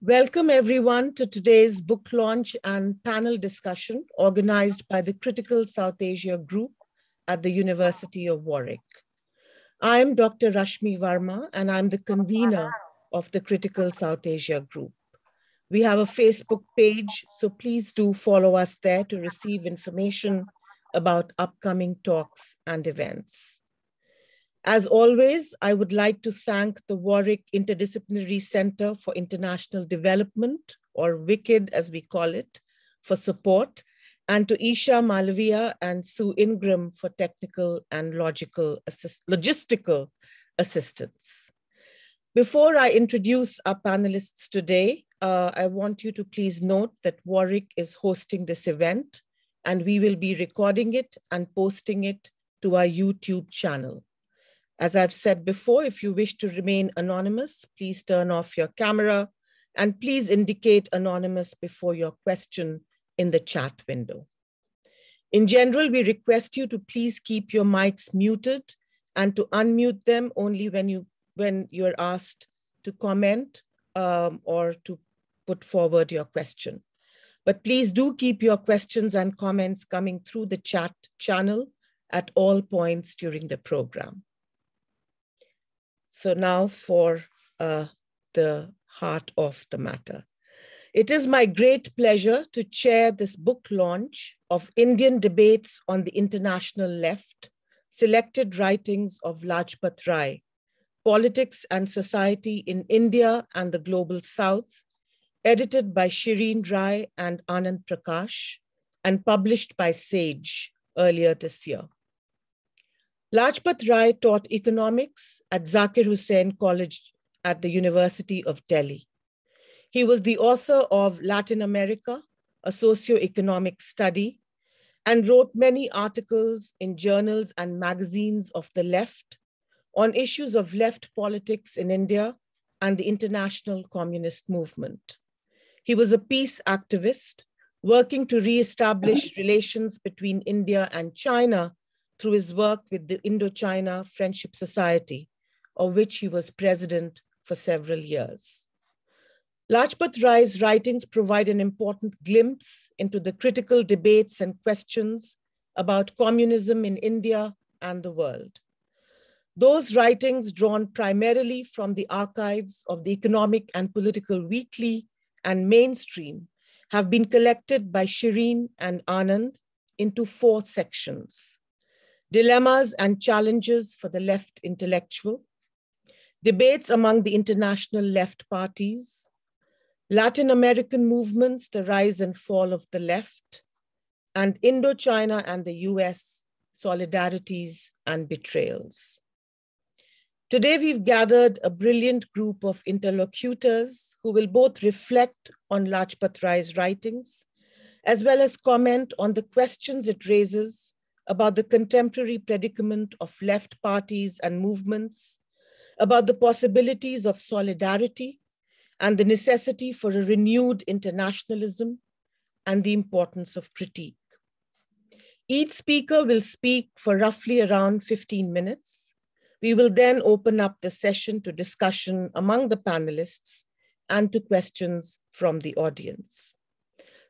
Welcome everyone to today's book launch and panel discussion organized by the Critical South Asia Group at the University of Warwick. I am Dr. Rashmi Varma and I'm the convener of the Critical South Asia Group. We have a Facebook page, so please do follow us there to receive information about upcoming talks and events. As always, I would like to thank the Warwick Interdisciplinary Centre for International Development, or WICID as we call it, for support, and to Isha Malavia and Sue Ingram for technical and logistical assistance. Before I introduce our panelists today, I want you to please note that Warwick is hosting this event, and we will be recording it and posting it to our YouTube channel. As I've said before, if you wish to remain anonymous, please turn off your camera and please indicate anonymous before your question in the chat window. In general, we request you to please keep your mics muted and to unmute them only when you're asked to comment or to put forward your question. But please do keep your questions and comments coming through the chat channel at all points during the program. So now for the heart of the matter. It is my great pleasure to chair this book launch of Indian Debates on the International Left, Selected Writings of Lajpat Rai, Politics and Society in India and the Global South, edited by Shirin Rai and Anand Prakash, and published by Sage earlier this year. Lajpat Rai taught economics at Zakir Hussain College at the University of Delhi. He was the author of Latin America, a socio-economic study, and wrote many articles in journals and magazines of the left on issues of left politics in India and the international communist movement. He was a peace activist working to re-establish relations between India and China through his work with the Indochina Friendship Society, of which he was president for several years. Lajpat Rai's writings provide an important glimpse into the critical debates and questions about communism in India and the world. Those writings, drawn primarily from the archives of the Economic and Political Weekly and Mainstream, have been collected by Shireen and Anand into 4 sections: Dilemmas and Challenges for the Left Intellectual, Debates among the International Left Parties, Latin American Movements, the Rise and Fall of the Left, and Indochina and the US, Solidarities and Betrayals. Today, we've gathered a brilliant group of interlocutors who will both reflect on Lajpat Rai's writings, as well as comment on the questions it raises about the contemporary predicament of left parties and movements, about the possibilities of solidarity and the necessity for a renewed internationalism, and the importance of critique. Each speaker will speak for roughly around 15 minutes. We will then open up the session to discussion among the panelists and to questions from the audience.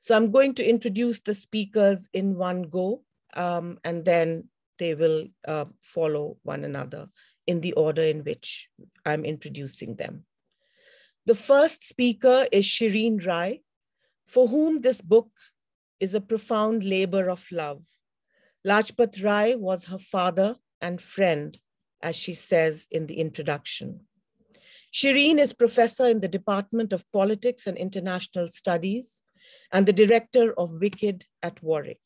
So I'm going to introduce the speakers in one go, and then they will follow one another in the order in which I'm introducing them. The first speaker is Shireen Rai, for whom this book is a profound labor of love. Lajpat Rai was her father and friend, as she says in the introduction. Shireen is professor in the Department of Politics and International Studies and the director of WICID at Warwick.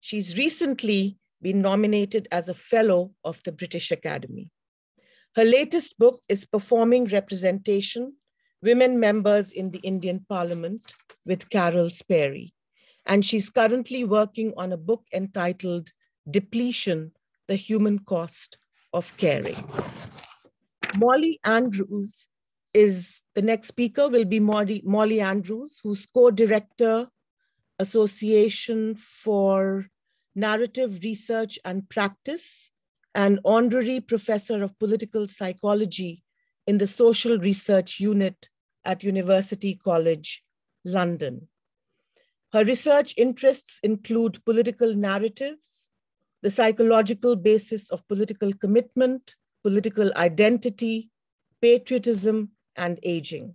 She's recently been nominated as a fellow of the British Academy. Her latest book is Performing Representation, Women Members in the Indian Parliament with Carol Sperry. And she's currently working on a book entitled Depletion, the Human Cost of Caring. Molly Andrews is the next speaker, will be Molly Andrews, who's co-director, Association for Narrative Research and Practice, and honorary professor of political psychology in the Social Research Unit at University College, London. Her research interests include political narratives, the psychological basis of political commitment, political identity, patriotism, and aging.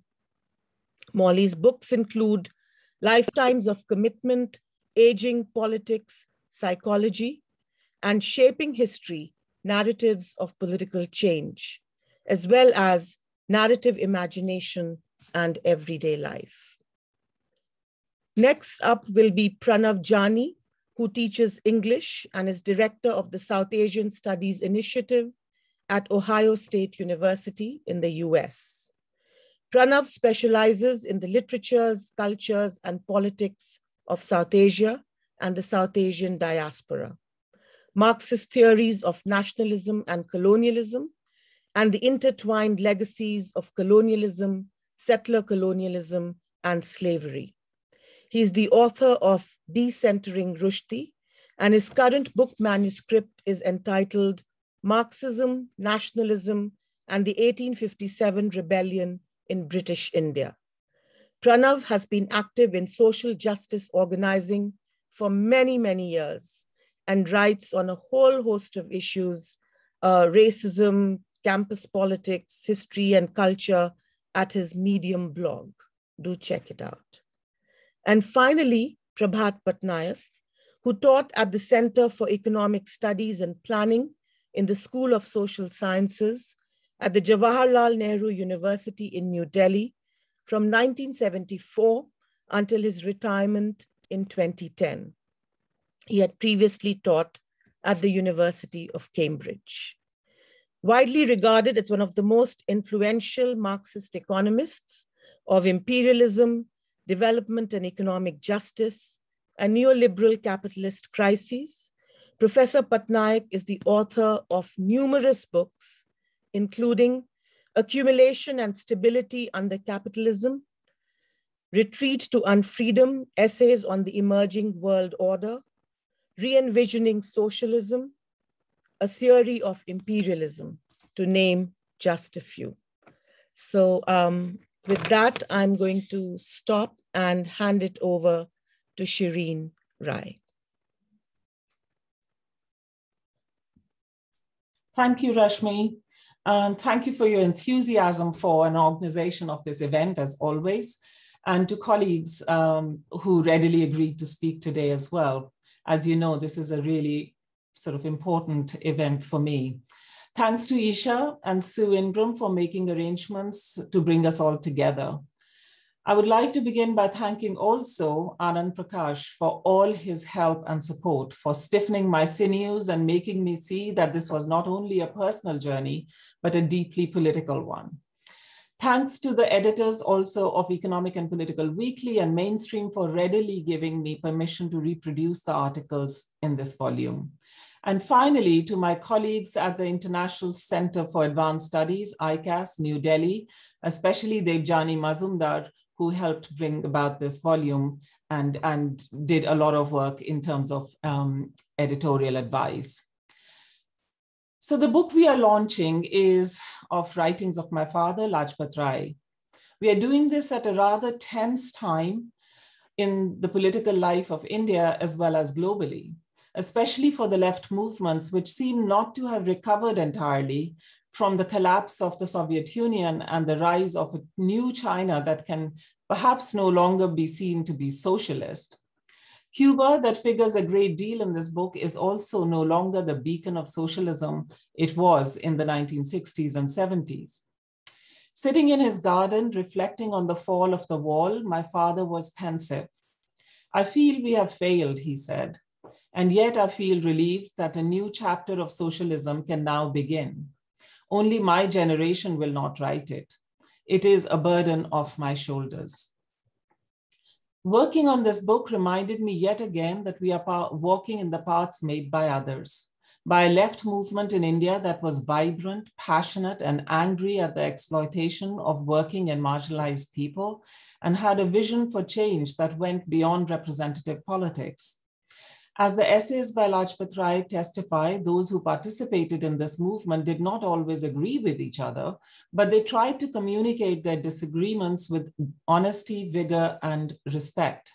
Molly's books include Lifetimes of Commitment, Aging, Politics, Psychology, and Shaping History, Narratives of Political Change, as well as Narrative Imagination and Everyday Life. Next up will be Pranav Jani, who teaches English and is director of the South Asian Studies Initiative at Ohio State University in the US. Pranav specializes in the literatures, cultures, and politics of South Asia and the South Asian diaspora, Marxist theories of nationalism and colonialism, and the intertwined legacies of colonialism, settler colonialism, and slavery. He is the author of Decentering Rushdie, and his current book manuscript is entitled Marxism, Nationalism, and the 1857 Rebellion in British India. Pranav has been active in social justice organizing for many, many years and writes on a whole host of issues, racism, campus politics, history, and culture at his Medium blog. Do check it out. And finally, Prabhat Patnaya, who taught at the Center for Economic Studies and Planning in the School of Social Sciences at the Jawaharlal Nehru University in New Delhi from 1974 until his retirement in 2010. He had previously taught at the University of Cambridge. Widely regarded as one of the most influential Marxist economists of imperialism, development and economic justice, and neoliberal capitalist crises, Professor Patnaik is the author of numerous books, including Accumulation and Stability Under Capitalism, Retreat to Unfreedom, Essays on the Emerging World Order, Re-envisioning Socialism, A Theory of Imperialism, to name just a few. So with that, I'm going to stop and hand it over to Shireen Rai. Thank you, Rashmi. Thank you for your enthusiasm for an organization of this event, as always, and to colleagues who readily agreed to speak today as well. As you know, this is a really sort of important event for me. Thanks to Isha and Sue Ingram for making arrangements to bring us all together. I would like to begin by thanking also Anand Prakash for all his help and support, for stiffening my sinews and making me see that this was not only a personal journey, but a deeply political one. Thanks to the editors also of Economic and Political Weekly and Mainstream for readily giving me permission to reproduce the articles in this volume. And finally, to my colleagues at the International Center for Advanced Studies, ICAS, New Delhi, especially Debjani Mazumdar, who helped bring about this volume and did a lot of work in terms of editorial advice. So the book we are launching is of Writings of my father, Lajpat Rai. We are doing this at a rather tense time in the political life of India as well as globally, especially for the left movements, which seem not to have recovered entirely from the collapse of the Soviet Union and the rise of a new China that can perhaps no longer be seen to be socialist. Cuba, that figures a great deal in this book, is also no longer the beacon of socialism it was in the 1960s and 70s. Sitting in his garden, reflecting on the fall of the wall, my father was pensive. "I feel we have failed," he said, "and yet I feel relieved that a new chapter of socialism can now begin. Only my generation will not write it. It is a burden off my shoulders." Working on this book reminded me yet again that we are walking in the paths made by others, by a left movement in India that was vibrant, passionate, and angry at the exploitation of working and marginalized people, and had a vision for change that went beyond representative politics. As the essays by Lajpat Rai testify, those who participated in this movement did not always agree with each other, but they tried to communicate their disagreements with honesty, vigor, and respect.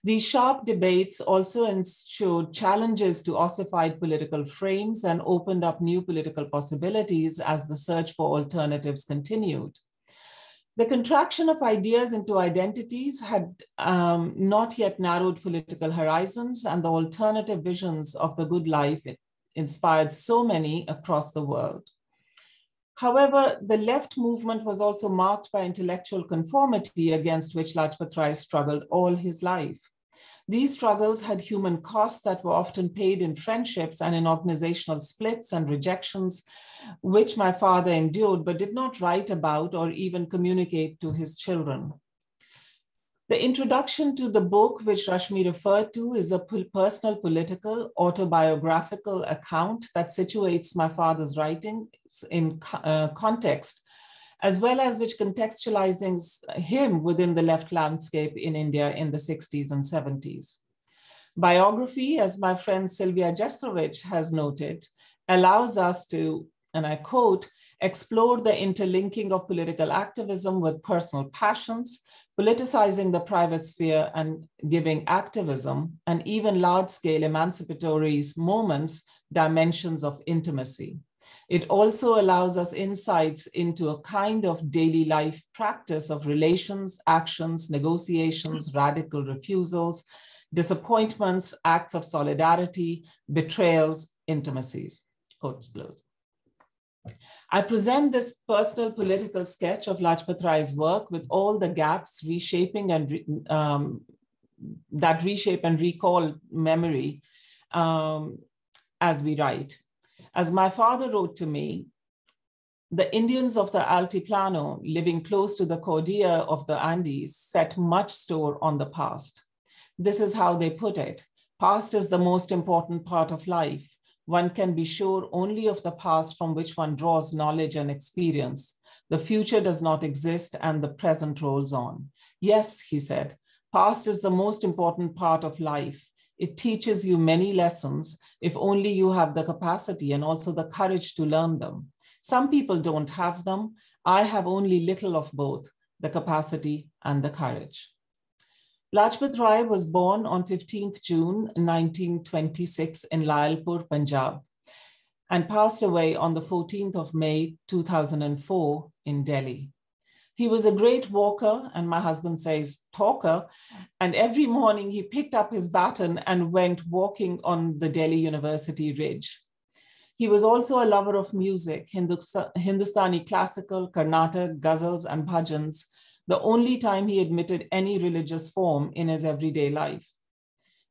These sharp debates also ensured challenges to ossified political frames and opened up new political possibilities as the search for alternatives continued. The contraction of ideas into identities had not yet narrowed political horizons, and the alternative visions of the good life inspired so many across the world. However, the left movement was also marked by intellectual conformity against which Lajpat Rai struggled all his life. These struggles had human costs that were often paid in friendships and in organizational splits and rejections, which my father endured but did not write about or even communicate to his children. The introduction to the book, which Rashmi referred to, is a personal, political, autobiographical account that situates my father's writings in context, as well as which contextualizes him within the left landscape in India in the 60s and 70s. Biography, as my friend Sylvia Jestrovich has noted, allows us to, and I quote, explore the interlinking of political activism with personal passions, politicizing the private sphere and giving activism, and even large-scale emancipatory moments, dimensions of intimacy. It also allows us insights into a kind of daily life practice of relations, actions, negotiations, radical refusals, disappointments, acts of solidarity, betrayals, intimacies. Quotes close. I present this personal political sketch of Lajpat Rai's work with all the gaps reshaping and that reshape and recall memory as we write. As my father wrote to me, the Indians of the Altiplano living close to the Cordillera of the Andes set much store on the past. This is how they put it. Past is the most important part of life. One can be sure only of the past from which one draws knowledge and experience. The future does not exist and the present rolls on. Yes, he said, past is the most important part of life. It teaches you many lessons if only you have the capacity and also the courage to learn them. Some people don't have them. I have only little of both, the capacity and the courage. Lajpat Rai was born on 15th June 1926 in Lalpur, Punjab, and passed away on the 14th of May 2004 in Delhi. He was a great walker, and my husband says talker, and every morning he picked up his baton and went walking on the Delhi University Ridge. He was also a lover of music, Hindustani classical, Carnatic, ghazals, and bhajans, the only time he admitted any religious form in his everyday life.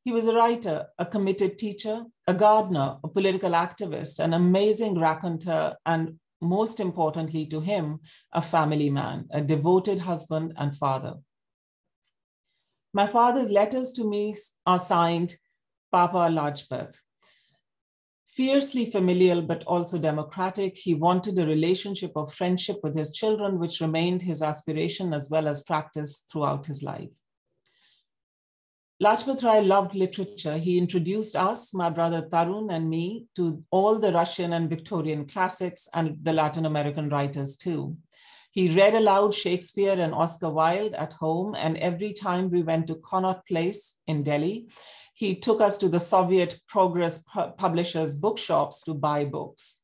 He was a writer, a committed teacher, a gardener, a political activist, an amazing raconteur, and most importantly to him, a family man, a devoted husband and father. My father's letters to me are signed Papa Lajpat. Fiercely familial, but also democratic, he wanted a relationship of friendship with his children, which remained his aspiration as well as practice throughout his life. Lajpat Rai loved literature. He introduced us, my brother Tarun and me, to all the Russian and Victorian classics and the Latin American writers too. He read aloud Shakespeare and Oscar Wilde at home, and every time we went to Connaught Place in Delhi, he took us to the Soviet Progress publishers' bookshops to buy books.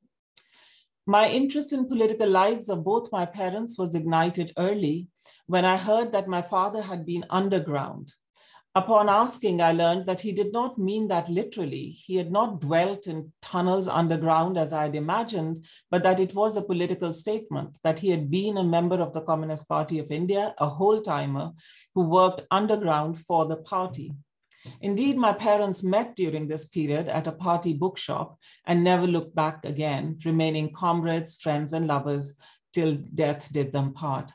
My interest in political lives of both my parents was ignited early when I heard that my father had been underground. Upon asking, I learned that he did not mean that literally. He had not dwelt in tunnels underground as I had imagined, but that it was a political statement, that he had been a member of the Communist Party of India, a whole-timer who worked underground for the party. Indeed, my parents met during this period at a party bookshop and never looked back again, remaining comrades, friends, and lovers till death did them part.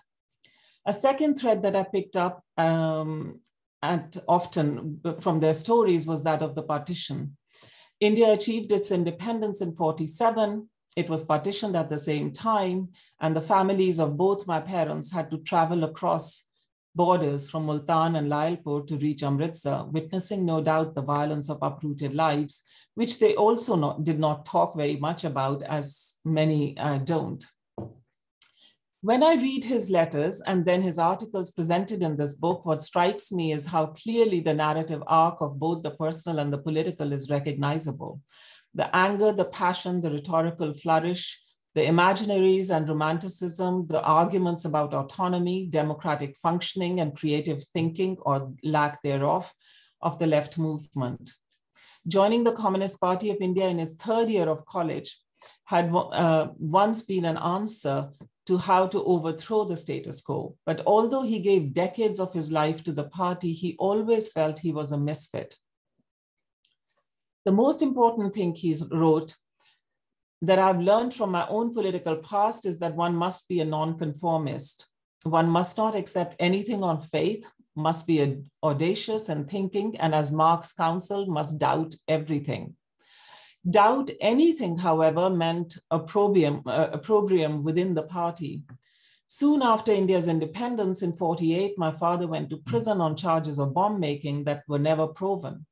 A second thread that I picked up often from their stories was that of the partition. India achieved its independence in 1947. It was partitioned at the same time, and the families of both my parents had to travel across borders from Multan and Lajpat to reach Amritsar, witnessing no doubt the violence of uprooted lives, which they also did not talk very much about, as many don't. When I read his letters and then his articles presented in this book, what strikes me is how clearly the narrative arc of both the personal and the political is recognizable. The anger, the passion, the rhetorical flourish, the imaginaries and romanticism, the arguments about autonomy, democratic functioning, and creative thinking or lack thereof of the left movement. Joining the Communist Party of India in his third year of college had once been an answer to how to overthrow the status quo. But although he gave decades of his life to the party, he always felt he was a misfit. The most important thing he wrote that I've learned from my own political past is that one must be a nonconformist. One must not accept anything on faith, must be audacious in thinking, and as Marx counseled, must doubt everything. Doubt anything, however, meant opprobrium within the party. Soon after India's independence in 1948, my father went to prison on charges of bomb making that were never proven.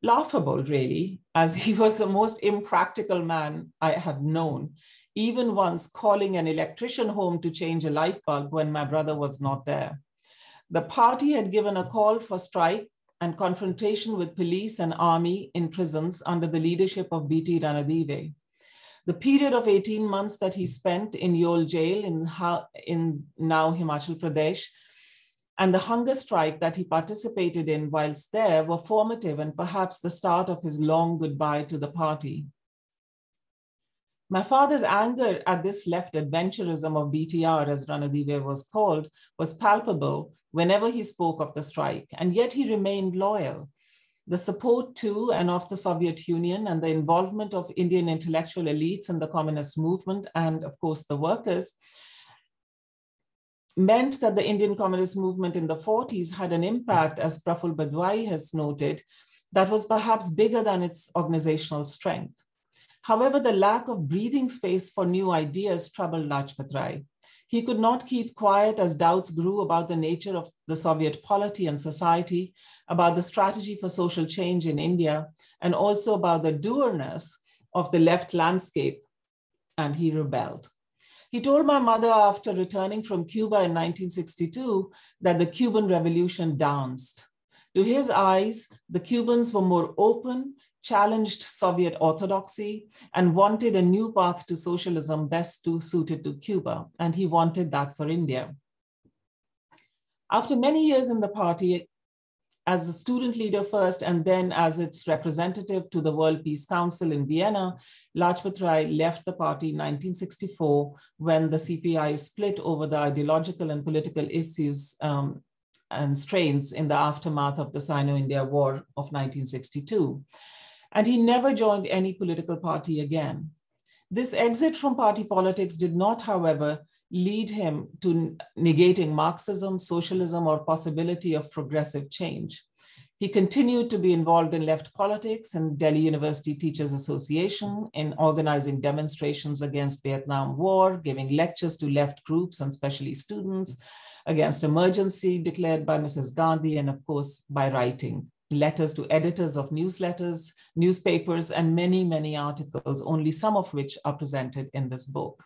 Laughable, really, as he was the most impractical man I have known, even once calling an electrician home to change a light bulb when my brother was not there. The party had given a call for strike and confrontation with police and army in prisons under the leadership of B.T. Ranadive. The period of 18 months that he spent in Yol jail in now Himachal Pradesh and the hunger strike that he participated in whilst there were formative and perhaps the start of his long goodbye to the party. My father's anger at this left adventurism of BTR, as Ranadive was called, was palpable whenever he spoke of the strike, and yet he remained loyal. The support to and of the Soviet Union and the involvement of Indian intellectual elites in the communist movement and, of course, the workers meant that the Indian communist movement in the 40s had an impact, as Praful Badwai has noted, that was perhaps bigger than its organizational strength. However, the lack of breathing space for new ideas troubled Lajpat Rai. He could not keep quiet as doubts grew about the nature of the Soviet polity and society, about the strategy for social change in India, and also about the dourness of the left landscape, and he rebelled. He told my mother after returning from Cuba in 1962 that the Cuban Revolution danced. To his eyes, the Cubans were more open, challenged Soviet orthodoxy, and wanted a new path to socialism best suited to Cuba, and he wanted that for India. After many years in the party, as a student leader first, and then as its representative to the World Peace Council in Vienna, Lajpat Rai left the party in 1964 when the CPI split over the ideological and political issues and strains in the aftermath of the Sino-India War of 1962. And he never joined any political party again. This exit from party politics did not, however, lead him to negating Marxism, socialism, or possibility of progressive change. He continued to be involved in left politics in Delhi University Teachers Association, in organizing demonstrations against Vietnam War, giving lectures to left groups and especially students, against emergency declared by Mrs. Gandhi, and of course, by writing letters to editors of newsletters, newspapers, and many, many articles, only some of which are presented in this book.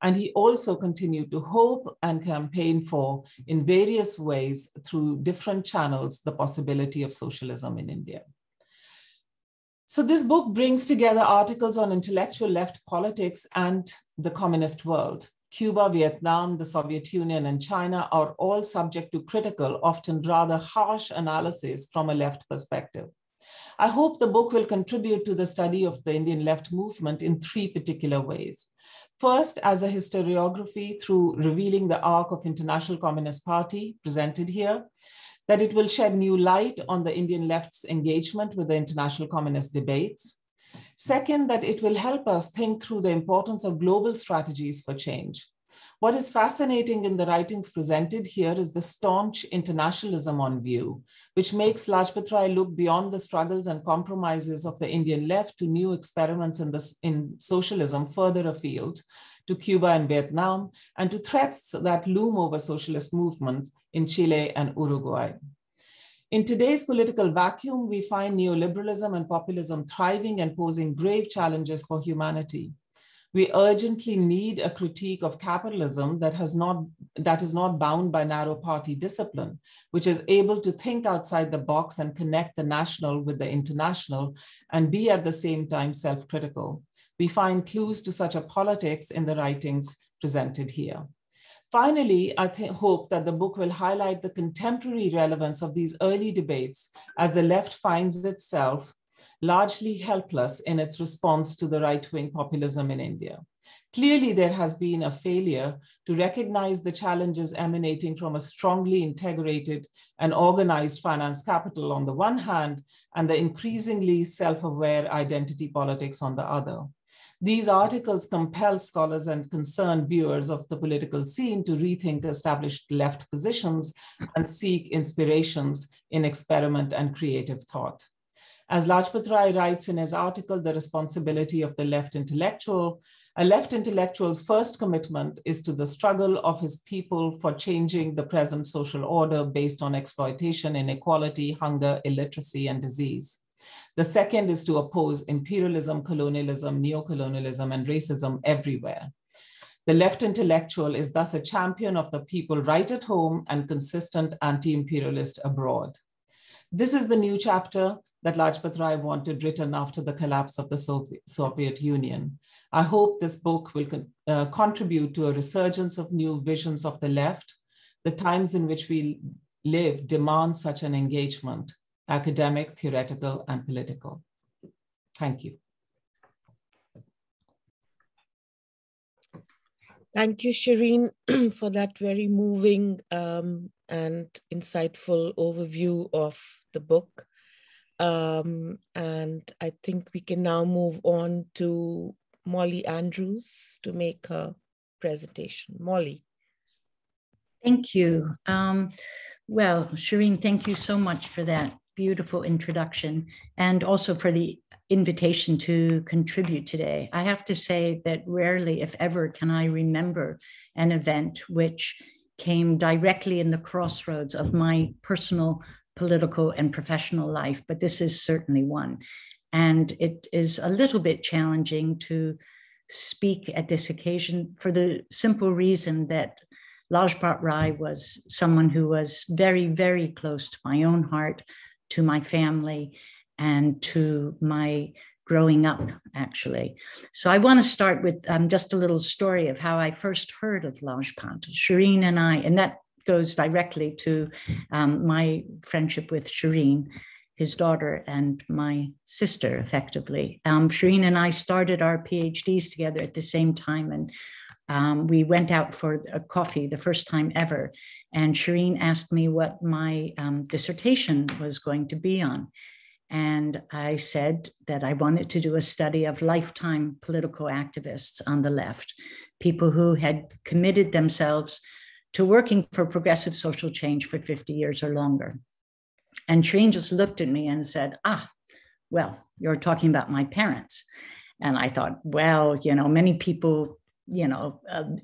And he also continued to hope and campaign for, in various ways, through different channels, the possibility of socialism in India. So this book brings together articles on intellectual left politics and the communist world. Cuba, Vietnam, the Soviet Union, and China are all subject to critical, often rather harsh analysis from a left perspective. I hope the book will contribute to the study of the Indian left movement in three particular ways. First, as a historiography through revealing the arc of International Communist Party presented here, that it will shed new light on the Indian left's engagement with the international communist debates. Second, that it will help us think through the importance of global strategies for change. What is fascinating in the writings presented here is the staunch internationalism on view, which makes Lajpat Rai look beyond the struggles and compromises of the Indian left to new experiments in socialism further afield, to Cuba and Vietnam, and to threats that loom over socialist movement in Chile and Uruguay. In today's political vacuum, we find neoliberalism and populism thriving and posing grave challenges for humanity. We urgently need a critique of capitalism that is not bound by narrow party discipline, which is able to think outside the box and connect the national with the international and be at the same time self-critical. We find clues to such a politics in the writings presented here. Finally, I hope that the book will highlight the contemporary relevance of these early debates as the left finds itself largely helpless in its response to the right-wing populism in India. Clearly, there has been a failure to recognize the challenges emanating from a strongly integrated and organized finance capital on the one hand, and the increasingly self-aware identity politics on the other. These articles compel scholars and concerned viewers of the political scene to rethink established left positions and seek inspirations in experiment and creative thought. As Lajpat Rai writes in his article, The Responsibility of the Left Intellectual, a left intellectual's first commitment is to the struggle of his people for changing the present social order based on exploitation, inequality, hunger, illiteracy, and disease. The second is to oppose imperialism, colonialism, neocolonialism, and racism everywhere. The left intellectual is thus a champion of the people right at home and consistent anti-imperialist abroad. This is the new chapter that Lajpat Rai wanted written after the collapse of the Soviet Union. I hope this book will contribute to a resurgence of new visions of the left. The times in which we live demand such an engagement, academic, theoretical, and political. Thank you. Thank you, Shireen, for that very moving and insightful overview of the book. And I think we can now move on to Molly Andrews to make her presentation. Molly. Thank you. Well, Shireen, thank you so much for that beautiful introduction and also for the invitation to contribute today. I have to say that rarely, if ever, can I remember an event which came directly in the crossroads of my personal, political, and professional life, but this is certainly one. And it is a little bit challenging to speak at this occasion for the simple reason that Lajpat Rai was someone who was very, very close to my own heart, to my family, and to my growing up, actually. So I want to start with just a little story of how I first heard of Lajpat. Shireen and I, and that goes directly to my friendship with Shireen, his daughter, and my sister, effectively. Shireen and I started our PhDs together at the same time, and we went out for a coffee the first time ever. And Shireen asked me what my dissertation was going to be on. And I said that I wanted to do a study of lifetime political activists on the left, people who had committed themselves to working for progressive social change for 50 years or longer. And Shireen just looked at me and said, well, you're talking about my parents. And I thought, well, many people,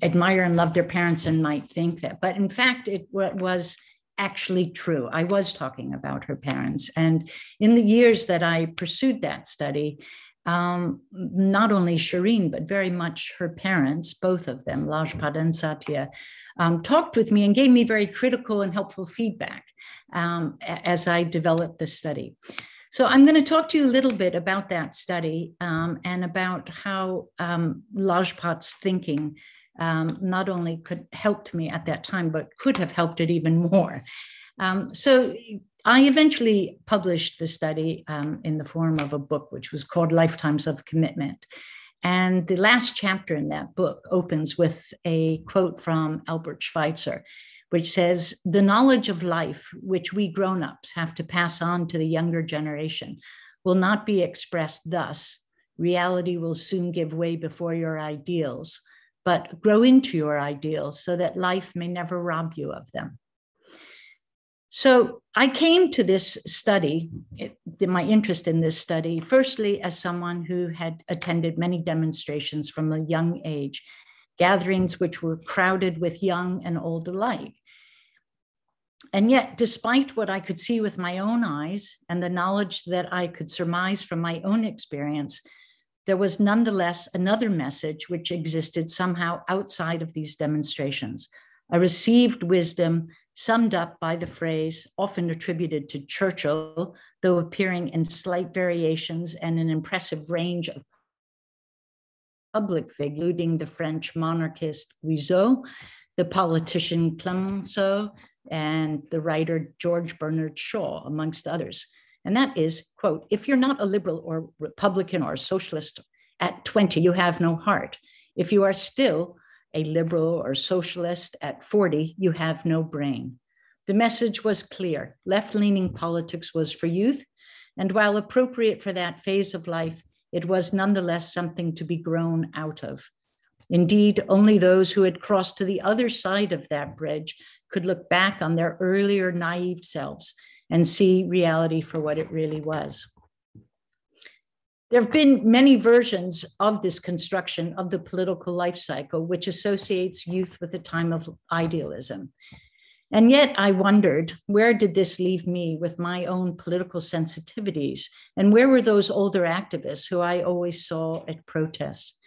admire and love their parents and might think that. But in fact, it was actually true. I was talking about her parents. And in the years that I pursued that study, not only Shireen, but very much her parents, both of them, Lajpat and Satya, talked with me and gave me very critical and helpful feedback as I developed the study. So I'm going to talk to you a little bit about that study and about how Lajpat's thinking not only helped me at that time, but could have helped it even more. So I eventually published the study in the form of a book, which was called Lifetimes of Commitment. And the last chapter in that book opens with a quote from Albert Schweitzer, which says, "The knowledge of life, which we grown-ups have to pass on to the younger generation, will not be expressed thus. Reality will soon give way before your ideals, but grow into your ideals so that life may never rob you of them." So I came to this study, my interest in this study, firstly as someone who had attended many demonstrations from a young age, gatherings which were crowded with young and old alike. And yet, despite what I could see with my own eyes and the knowledge that I could surmise from my own experience, there was nonetheless another message which existed somehow outside of these demonstrations, a received wisdom summed up by the phrase often attributed to Churchill, though appearing in slight variations and an impressive range of public figures, including the French monarchist Guizot, the politician Clemenceau, and the writer George Bernard Shaw, amongst others. And that is, quote, if you're not a liberal or Republican or a socialist at 20, you have no heart. If you are still a liberal or socialist at 40, you have no brain. The message was clear. Left-leaning politics was for youth, and while appropriate for that phase of life, it was nonetheless something to be grown out of. Indeed, only those who had crossed to the other side of that bridge could look back on their earlier naive selves and see reality for what it really was. There have been many versions of this construction of the political life cycle, which associates youth with a time of idealism. And yet I wondered, where did this leave me with my own political sensitivities? And where were those older activists who I always saw at protests?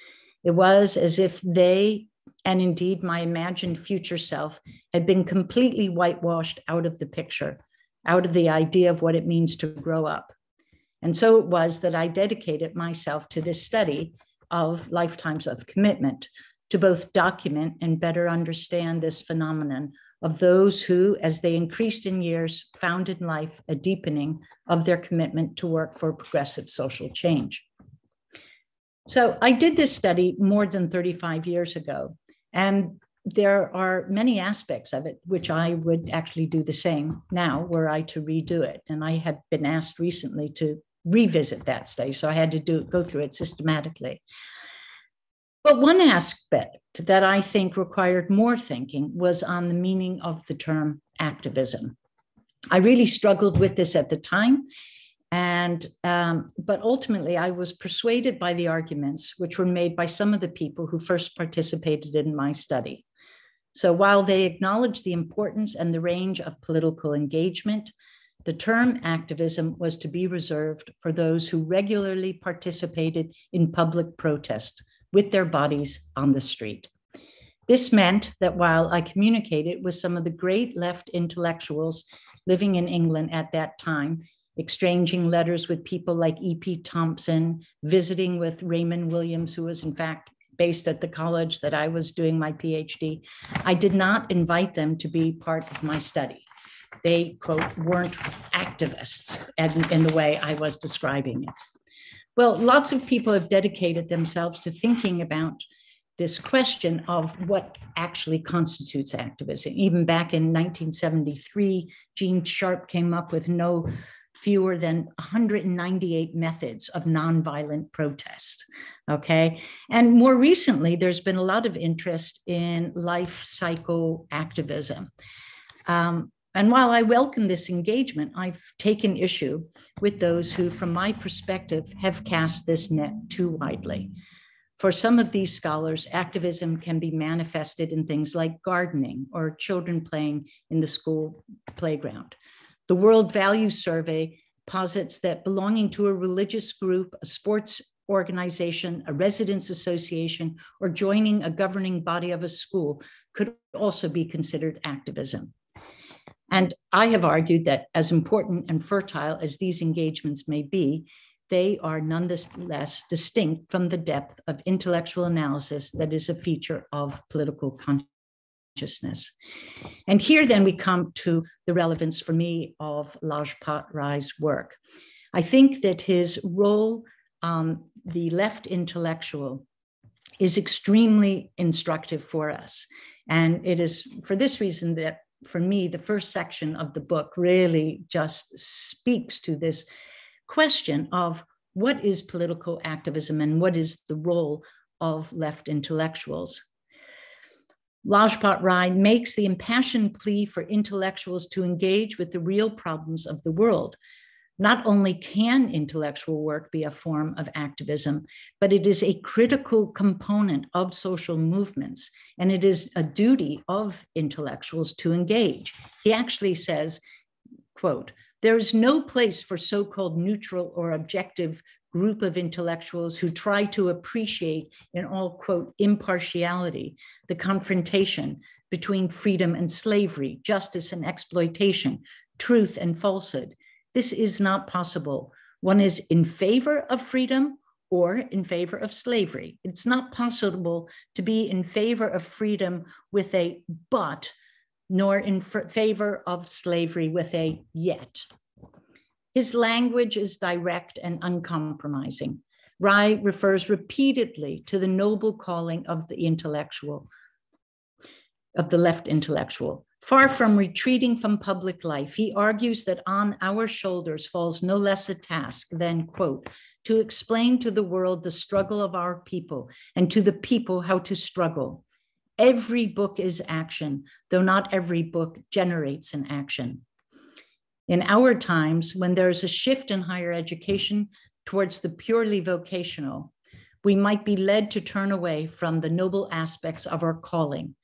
It was as if they, and indeed my imagined future self, had been completely whitewashed out of the picture, out of the idea of what it means to grow up. And so it was that I dedicated myself to this study of lifetimes of commitment, to both document and better understand this phenomenon of those who, as they increased in years, found in life a deepening of their commitment to work for progressive social change. So I did this study more than 35 years ago, and there are many aspects of it which I would actually do the same now were I to redo it. And I had been asked recently to revisit that study, so I had to go through it systematically. But one aspect that I think required more thinking was on the meaning of the term activism. I really struggled with this at the time, but ultimately I was persuaded by the arguments which were made by some of the people who first participated in my study. So while they acknowledged the importance and the range of political engagement, the term activism was to be reserved for those who regularly participated in public protest with their bodies on the street. This meant that while I communicated with some of the great left intellectuals living in England at that time, exchanging letters with people like E.P. Thompson, visiting with Raymond Williams, who was in fact based at the college that I was doing my PhD, I did not invite them to be part of my study. They, quote, weren't activists in the way I was describing it. Well, lots of people have dedicated themselves to thinking about this question of what actually constitutes activism. Even back in 1973, Gene Sharp came up with no fewer than 198 methods of nonviolent protest, okay? And more recently, there's been a lot of interest in life cycle activism. And while I welcome this engagement, I've taken issue with those who, from my perspective, have cast this net too widely. For some of these scholars, activism can be manifested in things like gardening or children playing in the school playground. The World Values Survey posits that belonging to a religious group, a sports organization, a residents association, or joining a governing body of a school could also be considered activism. And I have argued that as important and fertile as these engagements may be, they are nonetheless distinct from the depth of intellectual analysis that is a feature of political consciousness. And here then we come to the relevance for me of Lajpat Rai's work. I think that his role, the left intellectual, is extremely instructive for us. And it is for this reason that for me, the first section of the book really just speaks to this question of what is political activism and what is the role of left intellectuals. Lajpat Rai makes the impassioned plea for intellectuals to engage with the real problems of the world, Not only can intellectual work be a form of activism, but it is a critical component of social movements, and it is a duty of intellectuals to engage. He actually says, quote, "There is no place for so-called neutral or objective group of intellectuals who try to appreciate in all, quote, impartiality, the confrontation between freedom and slavery, justice and exploitation, truth and falsehood. This is not possible. One is in favor of freedom or in favor of slavery. It's not possible to be in favor of freedom with a but, nor in favor of slavery with a yet." His language is direct and uncompromising. Rai refers repeatedly to the noble calling of the intellectual, of the left intellectual. Far from retreating from public life, he argues that on our shoulders falls no less a task than, quote, "to explain to the world the struggle of our people and to the people how to struggle. Every book is action, though not every book generates an action." In our times, when there is a shift in higher education towards the purely vocational, we might be led to turn away from the noble aspects of our calling,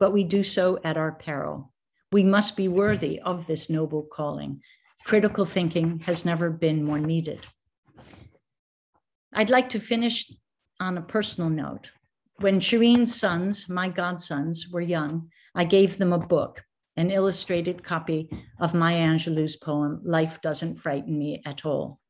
but we do so at our peril. We must be worthy of this noble calling. Critical thinking has never been more needed. I'd like to finish on a personal note. When Shireen's sons, my godsons, were young, I gave them a book, an illustrated copy of Maya Angelou's poem, "Life Doesn't Frighten Me at All."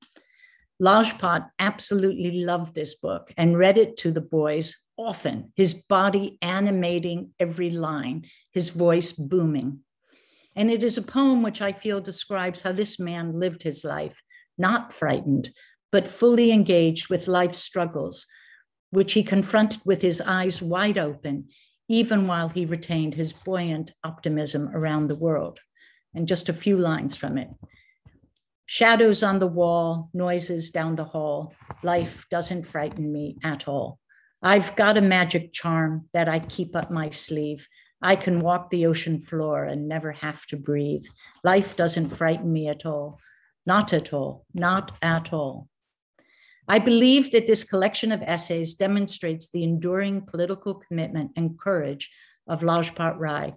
Lajpat absolutely loved this book and read it to the boys often, his body animating every line, his voice booming. And it is a poem which I feel describes how this man lived his life, not frightened, but fully engaged with life's struggles, which he confronted with his eyes wide open, even while he retained his buoyant optimism around the world. And just a few lines from it. "Shadows on the wall, noises down the hall. Life doesn't frighten me at all. I've got a magic charm that I keep up my sleeve. I can walk the ocean floor and never have to breathe. Life doesn't frighten me at all. Not at all, not at all." I believe that this collection of essays demonstrates the enduring political commitment and courage of Lajpat Rai,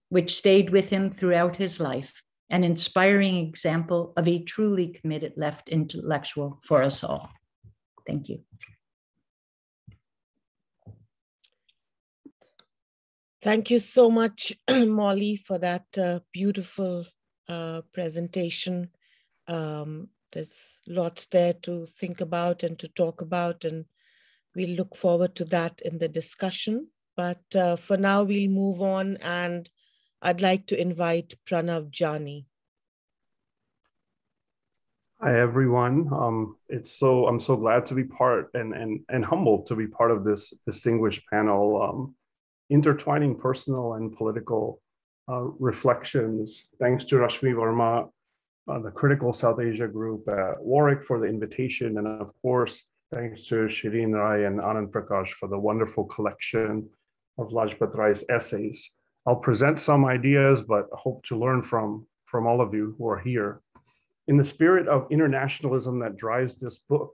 which stayed with him throughout his life, an inspiring example of a truly committed left intellectual for us all. Thank you. Thank you so much, Molly, for that beautiful presentation. There's lots there to think about and to talk about, and we'll look forward to that in the discussion. But for now, we'll move on, and I'd like to invite Pranav Jani. Hi, everyone. I'm so glad to be part and humbled to be part of this distinguished panel, intertwining personal and political reflections. Thanks to Rashmi Verma, the Critical South Asia group at Warwick for the invitation. And of course, thanks to Shirin Rai and Anand Prakash for the wonderful collection of Lajpat Rai's essays. I'll present some ideas, but hope to learn from all of you who are here. In the spirit of internationalism that drives this book,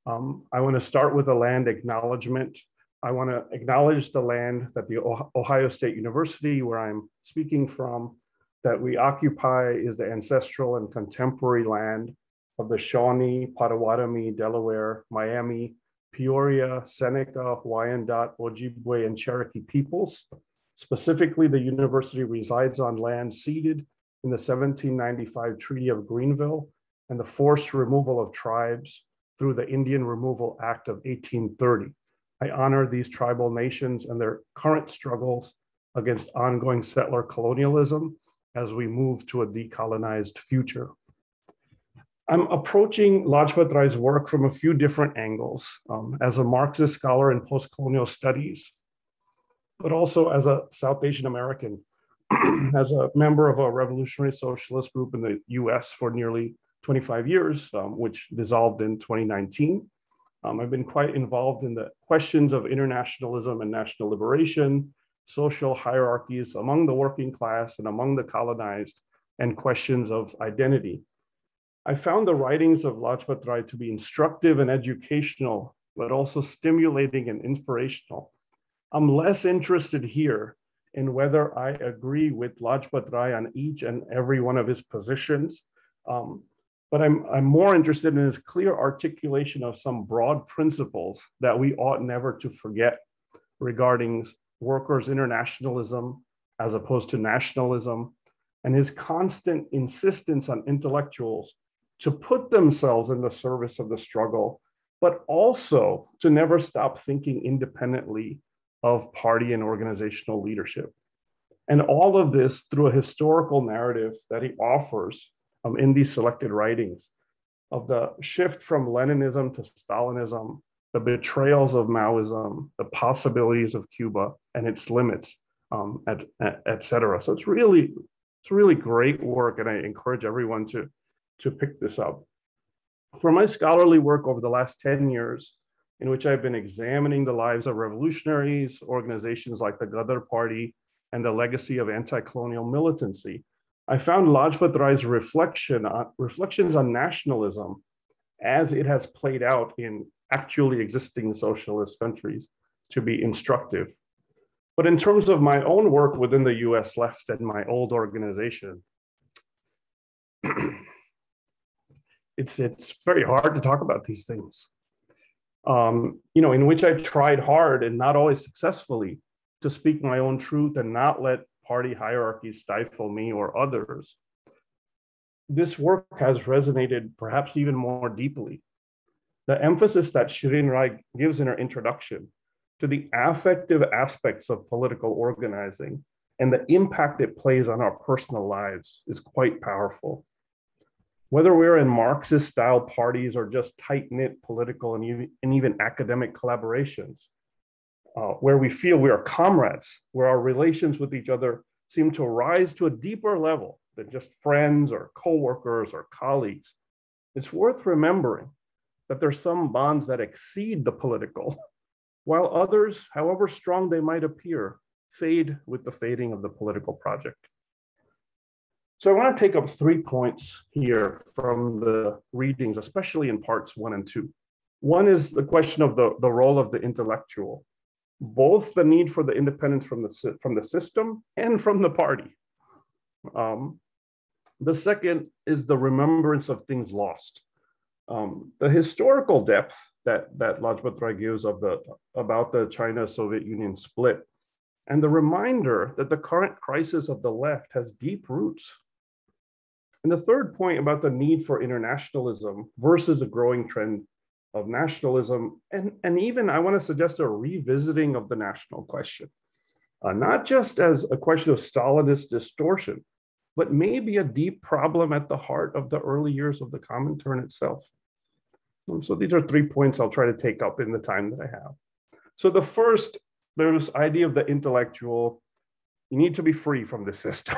I want to start with a land acknowledgement. I want to acknowledge the land that the Ohio State University, where I'm speaking from, that we occupy is the ancestral and contemporary land of the Shawnee, Potawatomi, Delaware, Miami, Peoria, Seneca, Wyandot, Ojibwe, and Cherokee peoples. Specifically, the university resides on land ceded in the 1795 Treaty of Greenville and the forced removal of tribes through the Indian Removal Act of 1830. I honor these tribal nations and their current struggles against ongoing settler colonialism as we move to a decolonized future. I'm approaching Lajpat Rai's work from a few different angles, as a Marxist scholar in post-colonial studies, but also as a South Asian American, as a member of a revolutionary socialist group in the US for nearly 25 years, which dissolved in 2019. I've been quite involved in the questions of internationalism and national liberation, social hierarchies among the working class and among the colonized, and questions of identity. I found the writings of Lajpat Rai to be instructive and educational, but also stimulating and inspirational. I'm less interested here in whether I agree with Lajpat Rai on each and every one of his positions, but I'm more interested in his clear articulation of some broad principles that we ought never to forget regarding workers' internationalism as opposed to nationalism, and his constant insistence on intellectuals to put themselves in the service of the struggle, but also to never stop thinking independently of party and organizational leadership. And all of this through a historical narrative that he offers in these selected writings of the shift from Leninism to Stalinism, the betrayals of Maoism, the possibilities of Cuba and its limits, et cetera. So it's really great work, and I encourage everyone to pick this up. For my scholarly work over the last 10 years, in which I've been examining the lives of revolutionaries, organizations like the Ghadar Party, and the legacy of anti-colonial militancy, I found Lajpat Rai's reflections on nationalism as it has played out in actually existing socialist countries to be instructive. But in terms of my own work within the US left and my old organization, it's very hard to talk about these things. In which I tried hard and not always successfully to speak my own truth and not let party hierarchies stifle me or others. This work has resonated perhaps even more deeply. The emphasis that Shireen Rai gives in her introduction to the affective aspects of political organizing and the impact it plays on our personal lives is quite powerful. Whether we're in Marxist-style parties or just tight-knit political and even academic collaborations, where we feel we are comrades, where our relations with each other seem to rise to a deeper level than just friends or coworkers or colleagues, it's worth remembering that there's some bonds that exceed the political, while others, however strong they might appear, fade with the fading of the political project. So I want to take up 3 points here from the readings, especially in parts 1 and 2. One is the question of the role of the intellectual, both the need for the independence from the system and from the party. The second is the remembrance of things lost. The historical depth that Lajpat Rai gives about the China-Soviet Union split, and the reminder that the current crisis of the left has deep roots. And the third point about the need for internationalism versus a growing trend of nationalism, and even I want to suggest a revisiting of the national question, not just as a question of Stalinist distortion, but maybe a deep problem at the heart of the early years of the Comintern itself. So these are 3 points I'll try to take up in the time that I have. So the first, there's this idea of the intellectual. You need to be free from the system,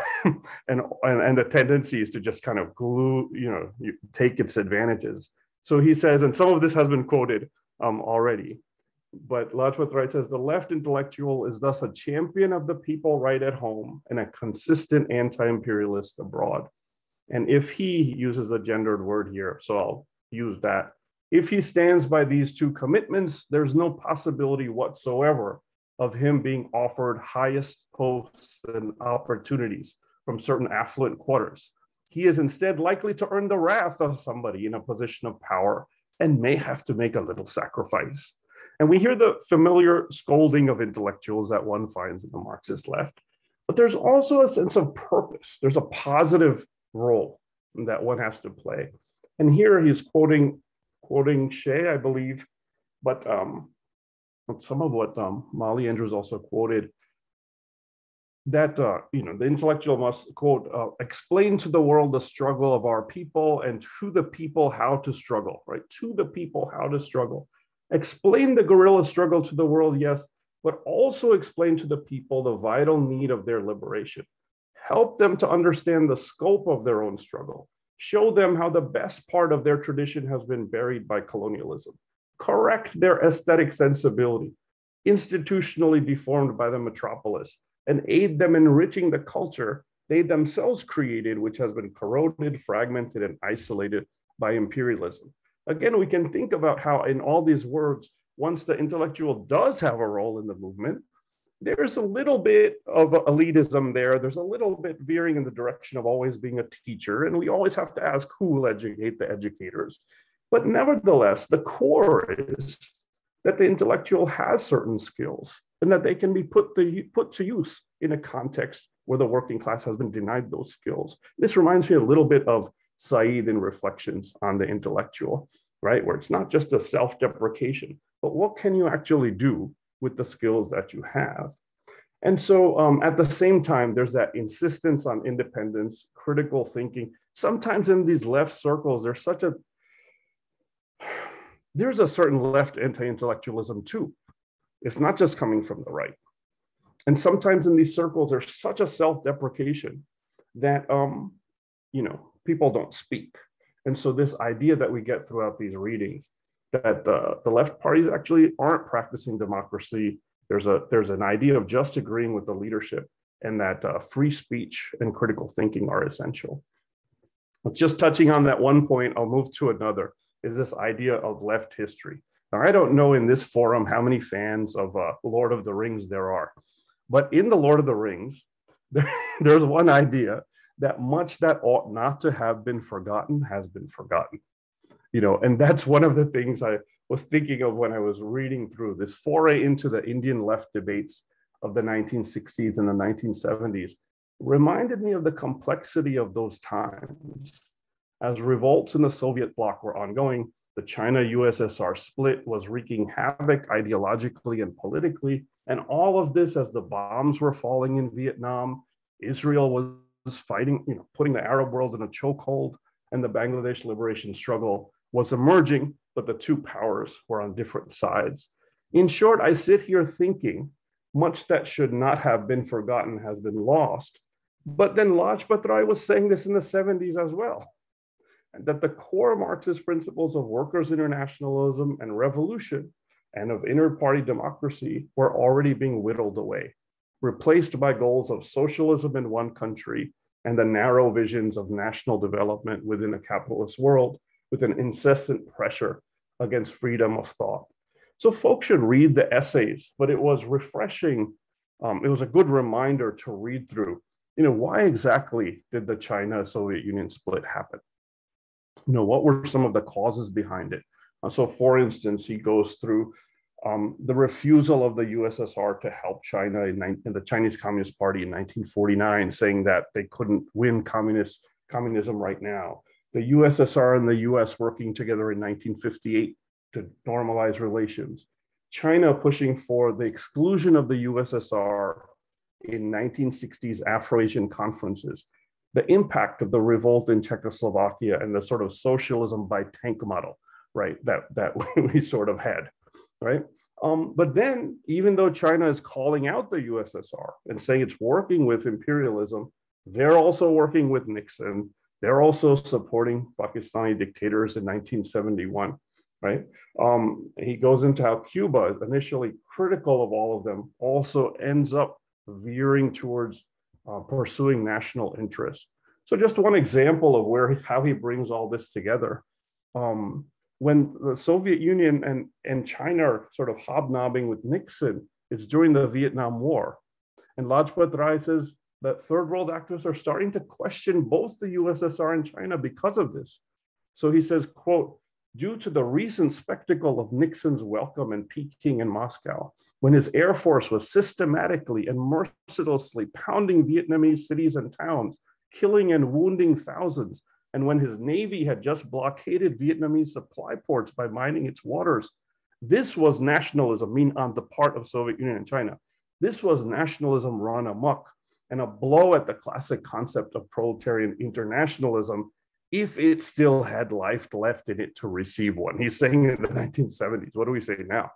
and the tendency is to just kind of glue, take its advantages. So he says, and some of this has been quoted already, but Lajpat Rai says, the left intellectual is thus a champion of the people right at home and a consistent anti-imperialist abroad. And if he uses a gendered word here, so I'll use that. If he stands by these two commitments, there's no possibility whatsoever of him being offered highest posts and opportunities from certain affluent quarters. He is instead likely to earn the wrath of somebody in a position of power and may have to make a little sacrifice. And we hear the familiar scolding of intellectuals that one finds in the Marxist left, but there's also a sense of purpose. There's a positive role that one has to play. And here he's quoting Shea, I believe, but some of what Molly Andrews also quoted, that the intellectual must, quote, explain to the world the struggle of our people and to the people how to struggle, right? To the people how to struggle. Explain the guerrilla struggle to the world, yes, but also explain to the people the vital need of their liberation. Help them to understand the scope of their own struggle. Show them how the best part of their tradition has been buried by colonialism. Correct their aesthetic sensibility, institutionally deformed by the metropolis, and aid them in enriching the culture they themselves created, which has been corroded, fragmented, and isolated by imperialism. Again, we can think about how in all these words, once the intellectual does have a role in the movement, there's a little bit of elitism there. There's a little bit veering in the direction of always being a teacher. And we always have to ask who will educate the educators. But nevertheless, the core is that the intellectual has certain skills and that they can be put to use in a context where the working class has been denied those skills. This reminds me a little bit of Said in Reflections on the Intellectual, right? Where it's not just a self-deprecation, but what can you actually do with the skills that you have? And so at the same time, there's that insistence on independence, critical thinking. Sometimes in these left circles, there's a certain left anti-intellectualism too. It's not just coming from the right. And sometimes in these circles, there's such a self-deprecation that people don't speak. And so this idea that we get throughout these readings that the left parties actually aren't practicing democracy. There's an idea of just agreeing with the leadership, and that free speech and critical thinking are essential. Just touching on that one point, I'll move to another, is this idea of left history. Now, I don't know in this forum how many fans of Lord of the Rings there are, but in the Lord of the Rings, there's one idea that much that ought not to have been forgotten has been forgotten. And that's one of the things I was thinking of when I was reading through this foray into the Indian left debates of the 1960s and the 1970s. Reminded me of the complexity of those times. As revolts in the Soviet bloc were ongoing, the China-USSR split was wreaking havoc ideologically and politically, and all of this as the bombs were falling in Vietnam, Israel was fighting, putting the Arab world in a chokehold, and the Bangladesh liberation struggle was emerging, but the two powers were on different sides. In short, I sit here thinking much that should not have been forgotten has been lost. But then Lajpat Rai was saying this in the 70s as well, that the core Marxist principles of workers' internationalism and revolution and of inter-party democracy were already being whittled away, replaced by goals of socialism in one country and the narrow visions of national development within a capitalist world, with an incessant pressure against freedom of thought. So folks should read the essays, but it was refreshing. It was a good reminder to read through, why exactly did the China-Soviet Union split happen? What were some of the causes behind it? So for instance, he goes through the refusal of the USSR to help China in the Chinese Communist Party in 1949, saying that they couldn't win communism right now. The USSR and the US working together in 1958 to normalize relations. China pushing for the exclusion of the USSR in 1960s Afro-Asian conferences. The impact of the revolt in Czechoslovakia and the sort of socialism by tank model, right, that we sort of had, right? But then, even though China is calling out the USSR and saying it's working with imperialism, they're also working with Nixon. They're also supporting Pakistani dictators in 1971, right? He goes into how Cuba, initially critical of all of them, also ends up veering towards pursuing national interest. So just one example of how he brings all this together. When the Soviet Union and China are sort of hobnobbing with Nixon, it's during the Vietnam War. And Lajpat Rai says that third world actors are starting to question both the USSR and China because of this. So he says, quote, due to the recent spectacle of Nixon's welcome in Peking and Moscow, when his Air Force was systematically and mercilessly pounding Vietnamese cities and towns, killing and wounding thousands, and when his Navy had just blockaded Vietnamese supply ports by mining its waters, this was nationalism, on the part of Soviet Union and China. This was nationalism run amok and a blow at the classic concept of proletarian internationalism, if it still had life left in it to receive one. He's saying in the 1970s. What do we say now,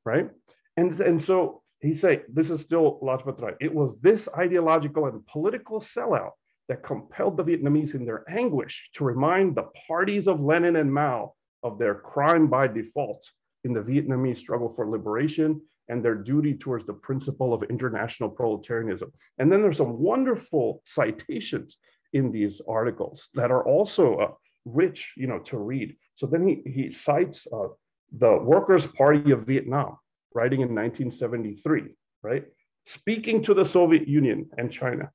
right? And so he say, this is still Lajpat Rai. It was this ideological and political sellout that compelled the Vietnamese in their anguish to remind the parties of Lenin and Mao of their crime by default in the Vietnamese struggle for liberation and their duty towards the principle of international proletarianism. And then there's some wonderful citations in these articles that are also rich, to read. So then he cites the Workers' Party of Vietnam, writing in 1973, right? Speaking to the Soviet Union and China,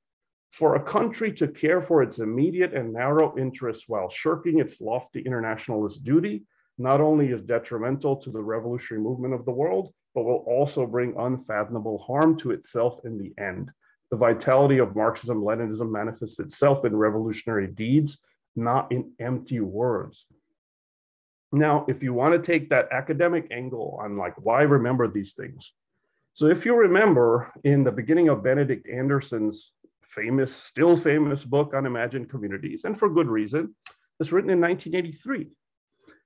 for a country to care for its immediate and narrow interests while shirking its lofty internationalist duty not only is detrimental to the revolutionary movement of the world, but will also bring unfathomable harm to itself in the end. The vitality of Marxism-Leninism manifests itself in revolutionary deeds, not in empty words. Now, if you want to take that academic angle on like, why remember these things? So if you remember in the beginning of Benedict Anderson's still famous book on imagined communities, and for good reason, it's written in 1983.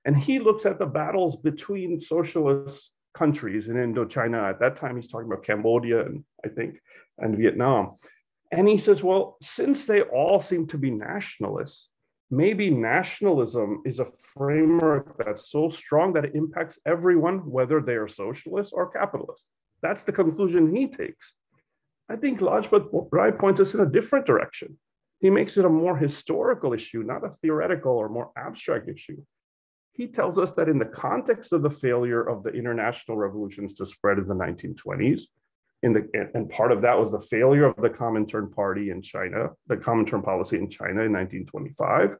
And he looks at the battles between socialist countries in Indochina. At that time, he's talking about Cambodia and Vietnam. And he says, well, since they all seem to be nationalists, maybe nationalism is a framework that's so strong that it impacts everyone, whether they are socialist or capitalist. That's the conclusion he takes. I think Lajpat Rai points us in a different direction. He makes it a more historical issue, not a theoretical or more abstract issue. He tells us that in the context of the failure of the international revolutions to spread in the 1920s, and part of that was the failure of the Comintern Party in China, the Comintern policy in China in 1925,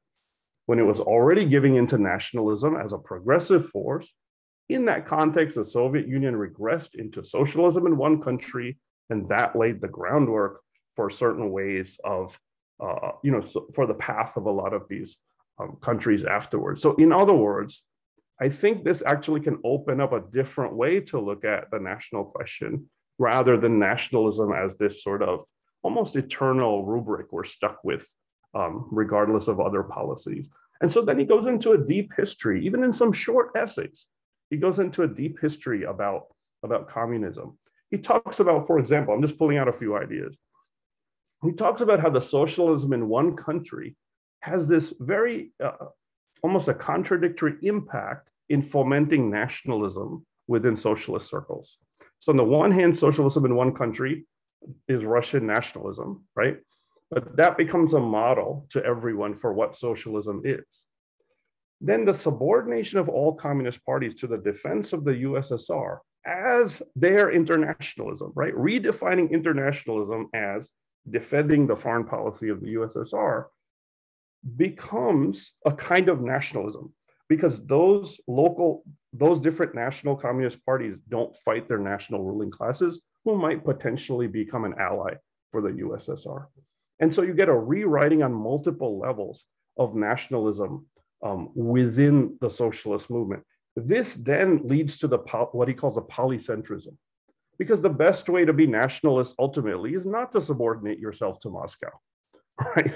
when it was already giving into nationalism as a progressive force. In that context, the Soviet Union regressed into socialism in one country, and that laid the groundwork for certain ways of, for the path of a lot of these countries afterwards. So in other words, I think this actually can open up a different way to look at the national question, rather than nationalism as this sort of almost eternal rubric we're stuck with, regardless of other policies. And so then he goes into a deep history, even in some short essays. He goes into a deep history about communism. He talks about, for example, I'm just pulling out a few ideas. He talks about how the socialism in one country has this very, almost a contradictory impact in fomenting nationalism within socialist circles. So on the one hand, socialism in one country is Russian nationalism, right? But that becomes a model to everyone for what socialism is. Then the subordination of all communist parties to the defense of the USSR as their internationalism, right? Redefining internationalism as defending the foreign policy of the USSR becomes a kind of nationalism, because those different national communist parties don't fight their national ruling classes, who might potentially become an ally for the USSR. And so you get a rewriting on multiple levels of nationalism within the socialist movement. This then leads to what he calls a polycentrism, because the best way to be nationalist ultimately is not to subordinate yourself to Moscow, right?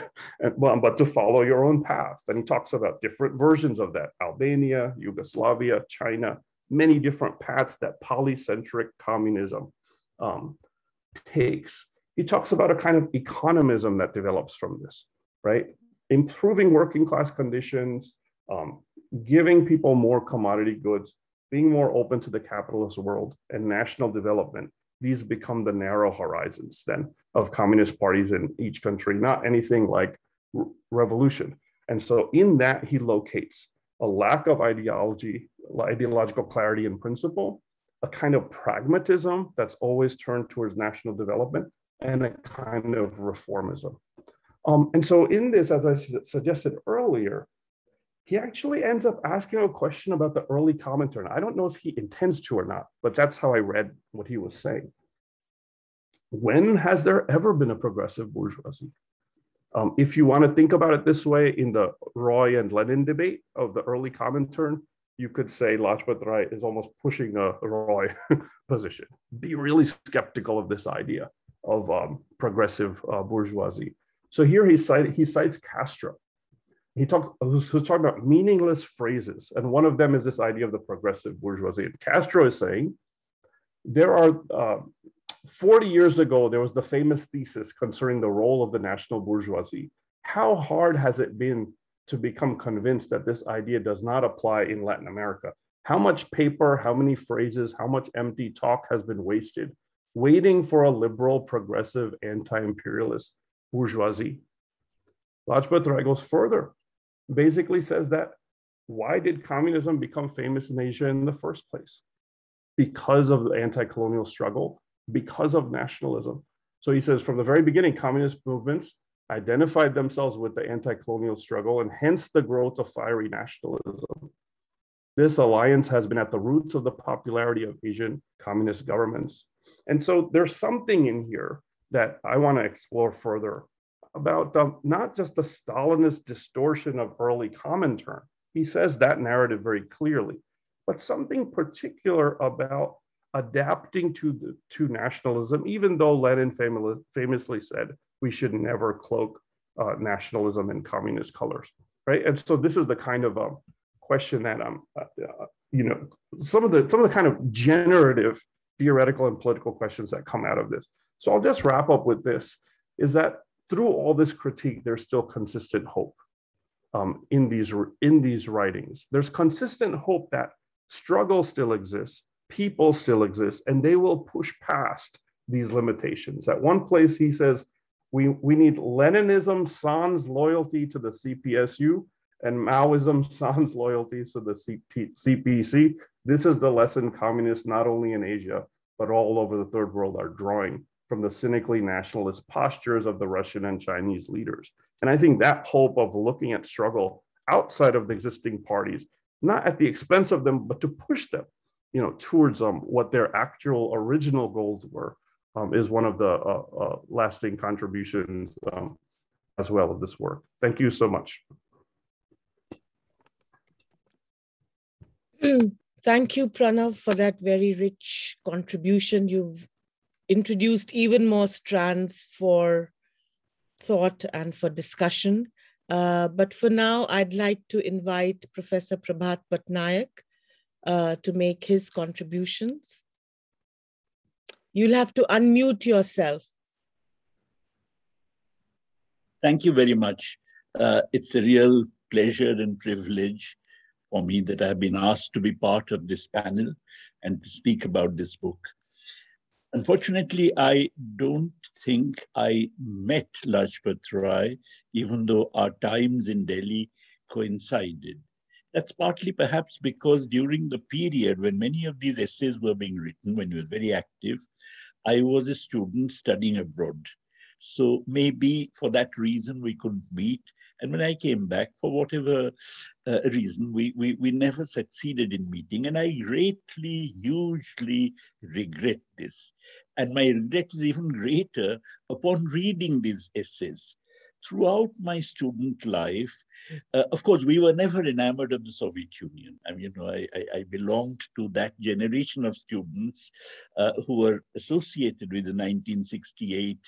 But to follow your own path. And he talks about different versions of that: Albania, Yugoslavia, China, many different paths that polycentric communism takes. He talks about a kind of economism that develops from this, right? Improving working class conditions, giving people more commodity goods, being more open to the capitalist world, and national development. These become the narrow horizons then of communist parties in each country, not anything like revolution. And so in that, he locates a lack of ideological clarity and principle, a kind of pragmatism that's always turned towards national development, and a kind of reformism. And so in this, as I suggested earlier, he actually ends up asking a question about the early Comintern. I don't know if he intends to or not, but that's how I read what he was saying. When has there ever been a progressive bourgeoisie? If you want to think about it this way, in the Roy and Lenin debate of the early Comintern, you could say Lajpat Rai is almost pushing a Roy position. Be really skeptical of this idea of progressive bourgeoisie. So here he cites Castro. Who's talking about meaningless phrases. And one of them is this idea of the progressive bourgeoisie. And Castro is saying, there are 40 years ago, there was the famous thesis concerning the role of the national bourgeoisie. How hard has it been to become convinced that this idea does not apply in Latin America? How much paper, how many phrases, how much empty talk has been wasted, waiting for a liberal, progressive, anti-imperialist bourgeoisie? Lajpat Rai goes further, basically says that why did communism become famous in Asia in the first place? Because of the anti-colonial struggle, because of nationalism. So he says from the very beginning, communist movements identified themselves with the anti-colonial struggle and hence the growth of fiery nationalism. This alliance has been at the roots of the popularity of Asian communist governments. And so there's something in here that I want to explore further about not just the Stalinist distortion of early Comintern. He says that narrative very clearly, but something particular about adapting to nationalism, even though Lenin famously said we should never cloak nationalism in communist colors, right? And so this is the kind of question that some of the kind of generative theoretical and political questions that come out of this. So I'll just wrap up with this, is that through all this critique, there's still consistent hope in these writings. There's consistent hope that struggle still exists, people still exist, and they will push past these limitations. At one place, he says, we need Leninism sans loyalty to the CPSU and Maoism sans loyalty to the CPC. This is the lesson communists, not only in Asia, but all over the third world, are drawing from the cynically nationalist postures of the Russian and Chinese leaders. And I think that hope of looking at struggle outside of the existing parties, not at the expense of them, but to push them, towards what their actual original goals were, is one of the lasting contributions as well of this work. Thank you so much. Thank you, Pranav, for that very rich contribution. You've introduced even more strands for thought and for discussion. But for now, I'd like to invite Professor Prabhat Patnaya to make his contributions. You'll have to unmute yourself. Thank you very much. It's a real pleasure and privilege for me that I've been asked to be part of this panel and to speak about this book. Unfortunately, I don't think I met Lajpat Rai, even though our times in Delhi coincided. That's partly perhaps because during the period when many of these essays were being written, when he was very active, I was a student studying abroad. So maybe for that reason we couldn't meet. And when I came back, for whatever reason, we never succeeded in meeting. And I greatly, hugely regret this. And my regret is even greater upon reading these essays. Throughout my student life, of course, we were never enamored of the Soviet Union. I mean, I belonged to that generation of students who were associated with the 1968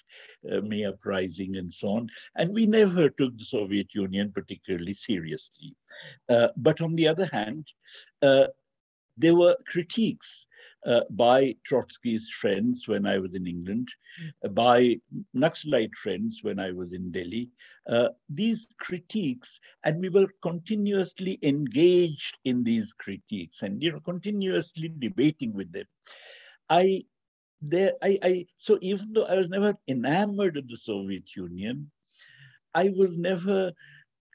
May uprising and so on. And we never took the Soviet Union particularly seriously. But on the other hand, there were critiques by Trotsky's friends when I was in England, by Naxalite friends when I was in Delhi. These critiques, and we were continuously engaged in these critiques and continuously debating with them. So even though I was never enamored of the Soviet Union, I was never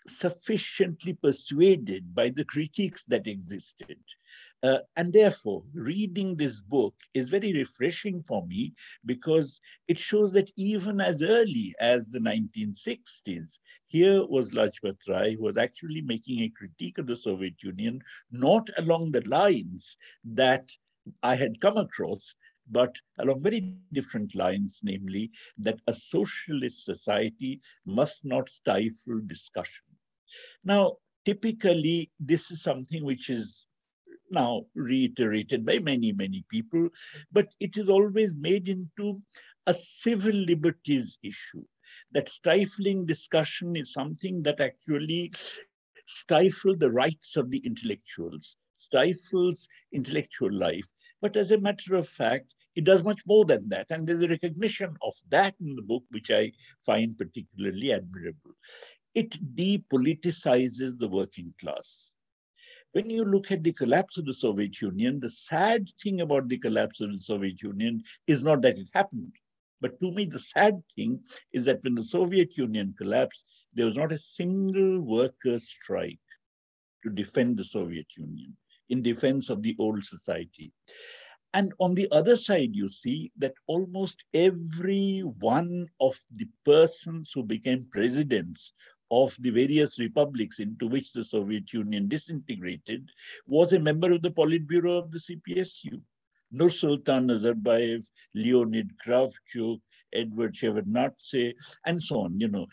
sufficiently persuaded by the critiques that existed. And therefore, reading this book is very refreshing for me because it shows that even as early as the 1960s, here was Lajpat Rai, who was actually making a critique of the Soviet Union, not along the lines that I had come across, but along very different lines, namely that a socialist society must not stifle discussion. Now, typically, this is something which is now reiterated by many, many people, but it is always made into a civil liberties issue. That stifling discussion is something that actually stifles the rights of the intellectuals, stifles intellectual life. But as a matter of fact, it does much more than that. And there's a recognition of that in the book, which I find particularly admirable. It depoliticizes the working class. when you look at the collapse of the Soviet Union, the sad thing about the collapse of the Soviet Union is not that it happened. But to me, the sad thing is that when the Soviet Union collapsed, there was not a single workers' strike to defend the Soviet Union, in defense of the old society. And on the other side, you see that almost every one of the persons who became presidents of the various republics into which the Soviet Union disintegrated was a member of the Politburo of the CPSU. Nursultan Nazarbayev, Leonid Kravchuk, Edward Shevardnadze, and so on. You know,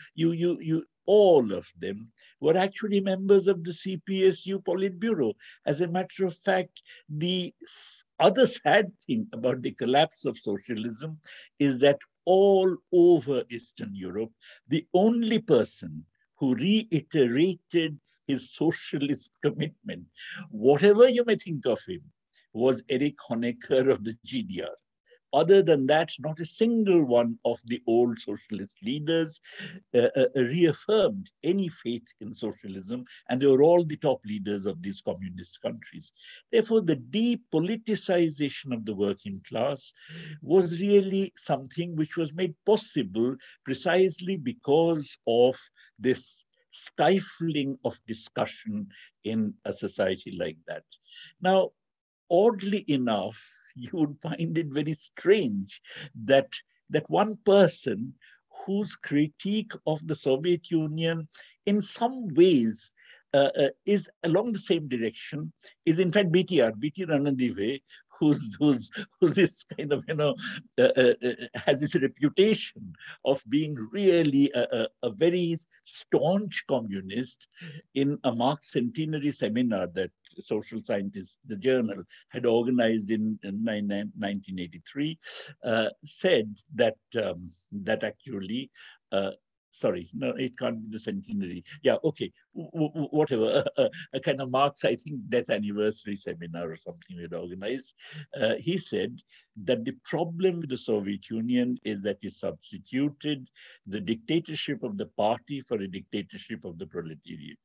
all of them were actually members of the CPSU Politburo. As a matter of fact, the other sad thing about the collapse of socialism is that all over Eastern Europe, the only person who reiterated his socialist commitment, whatever you may think of him, was Erich Honecker of the GDR. Other than that, not a single one of the old socialist leaders reaffirmed any faith in socialism, and they were all the top leaders of these communist countries. Therefore, the depoliticization of the working class was really something which was made possible precisely because of this stifling of discussion in a society like that. Now, oddly enough, you would find it very strange that one person whose critique of the Soviet Union in some ways is along the same direction is in fact BTR Ranadive, who's this kind of, has this reputation of being really a very staunch communist. In a Marx centenary seminar that Social Scientist, the journal, had organized in 1983, said that actually, sorry, no, it can't be the centenary. Yeah, okay, whatever, a kind of Marx, I think, death anniversary seminar or something we had organized. He said that the problem with the Soviet Union is that it substituted the dictatorship of the party for a dictatorship of the proletariat.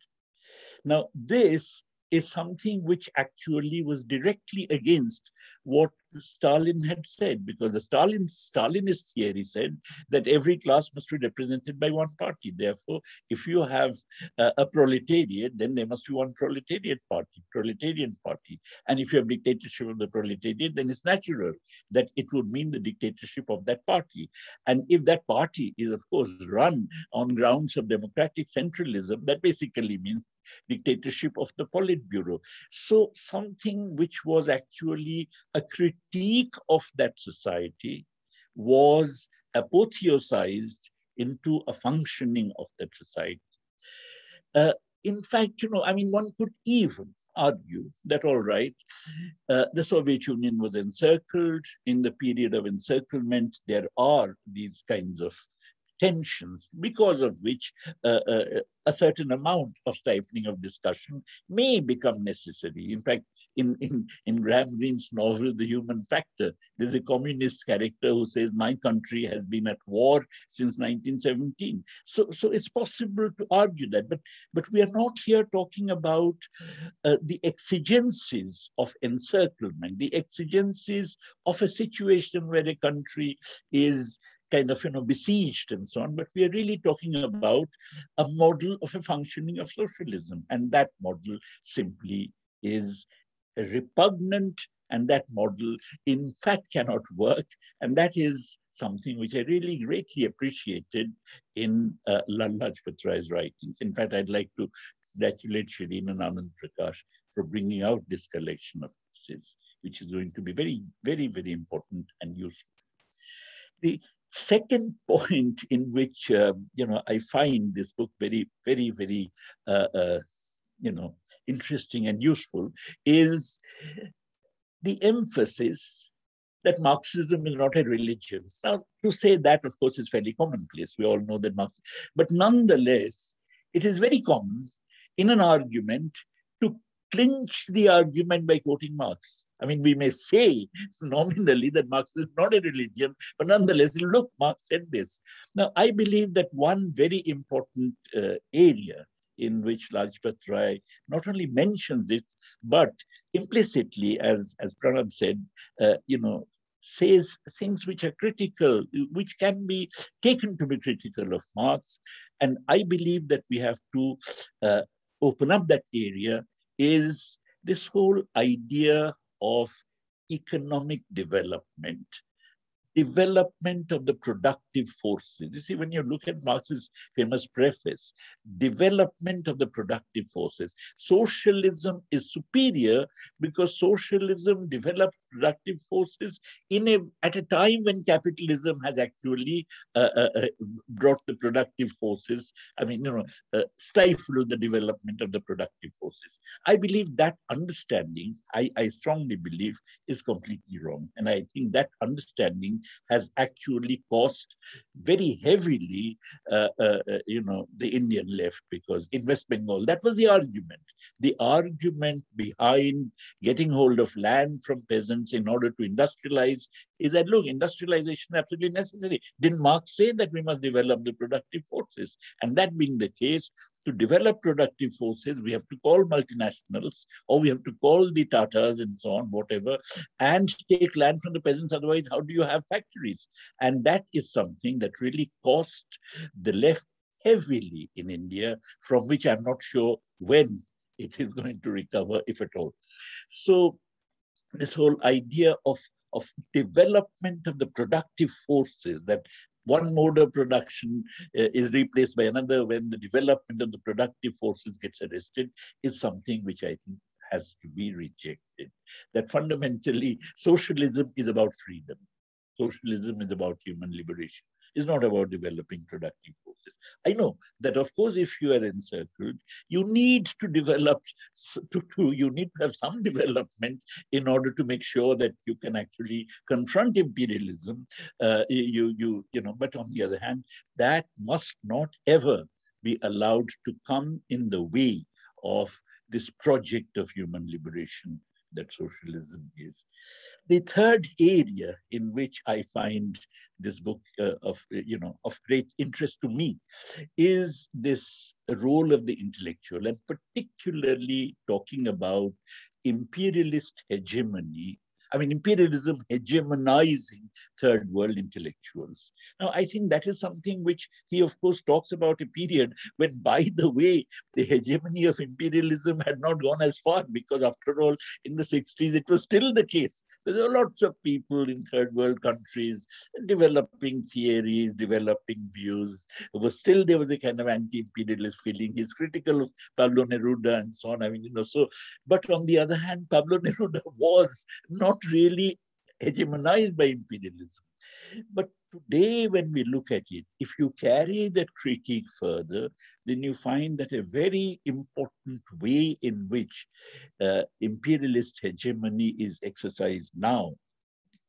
Now, this is something which actually was directly against what Stalin had said, because the Stalinist theory said that every class must be represented by one party. Therefore, if you have a proletariat, then there must be one proletarian party. And if you have dictatorship of the proletariat, then it's natural that it would mean the dictatorship of that party. And if that party is, of course, run on grounds of democratic centralism, that basically means dictatorship of the Politburo. So something which was actually a critique of that society was apotheosized into a functioning of that society. In fact, one could even argue that, all right, the Soviet Union was encircled. In the period of encirclement, there are these kinds of tensions, because of which a certain amount of stifling of discussion may become necessary. In fact, in Graham Greene's novel, The Human Factor, there's a communist character who says, my country has been at war since 1917. So it's possible to argue that, but we are not here talking about the exigencies of encirclement, the exigencies of a situation where a country is kind of, besieged and so on, but we are really talking about a model of a functioning of socialism. And that model simply is repugnant, and that model, in fact, cannot work. And that is something which I really greatly appreciated in Land Lajpat Rai's writings. In fact, I'd like to congratulate Shirin and Anand Prakash for bringing out this collection of essays, which is going to be very, very, very important and useful. The second point in which, I find this book very, very, very, interesting and useful is the emphasis that Marxism is not a religion. Now, to say that, of course, is fairly commonplace. We all know that Marxism, but nonetheless, it is very common in an argument to clinch the argument by quoting Marx. I mean, we may say nominally that Marx is not a religion, but nonetheless, look, Marx said this. Now, I believe that one very important area in which Lajpat Rai not only mentions it, but implicitly, as Pranav said, says things which are critical, which can be taken to be critical of Marx. And I believe that we have to open up that area, is this whole idea of economic development of the productive forces. You see, when you look at Marx's famous preface, development of the productive forces. Socialism is superior because socialism develops productive forces at a time when capitalism has actually brought the productive forces, stifled the development of the productive forces. I believe that understanding, I strongly believe, is completely wrong. And I think that understanding has actually cost very heavily, the Indian left, because in West Bengal, that was the argument. The argument behind getting hold of land from peasants in order to industrialize is that, look, industrialization is absolutely necessary. Didn't Marx say that we must develop the productive forces? And that being the case, to develop productive forces, we have to call multinationals, or we have to call the Tatars and so on, whatever, and take land from the peasants. Otherwise, how do you have factories? And that is something that really cost the left heavily in India, from which I'm not sure when it is going to recover, if at all. So this whole idea of development of the productive forces, that one mode of production is replaced by another when the development of the productive forces gets arrested, is something which I think has to be rejected. That fundamentally, socialism is about freedom. Socialism is about human liberation. It's not about developing productive forces. I know that, of course, if you are encircled, you need to develop, you need to have some development in order to make sure that you can actually confront imperialism. But on the other hand, that must not ever be allowed to come in the way of this project of human liberation that socialism is. The third area in which I find this book of great interest to me is this role of the intellectual, and particularly talking about imperialist hegemony. Imperialism hegemonizing third world intellectuals. Now, I think that is something which he, of course, talks about a period when, by the way, the hegemony of imperialism had not gone as far, because after all, in the 60s, it was still the case. There were lots of people in third world countries developing theories, developing views. There was a kind of anti-imperialist feeling. He's critical of Pablo Neruda and so on. But on the other hand, Pablo Neruda was not really hegemonized by imperialism. But today, when we look at it, if you carry that critique further, then you find that a very important way in which imperialist hegemony is exercised now.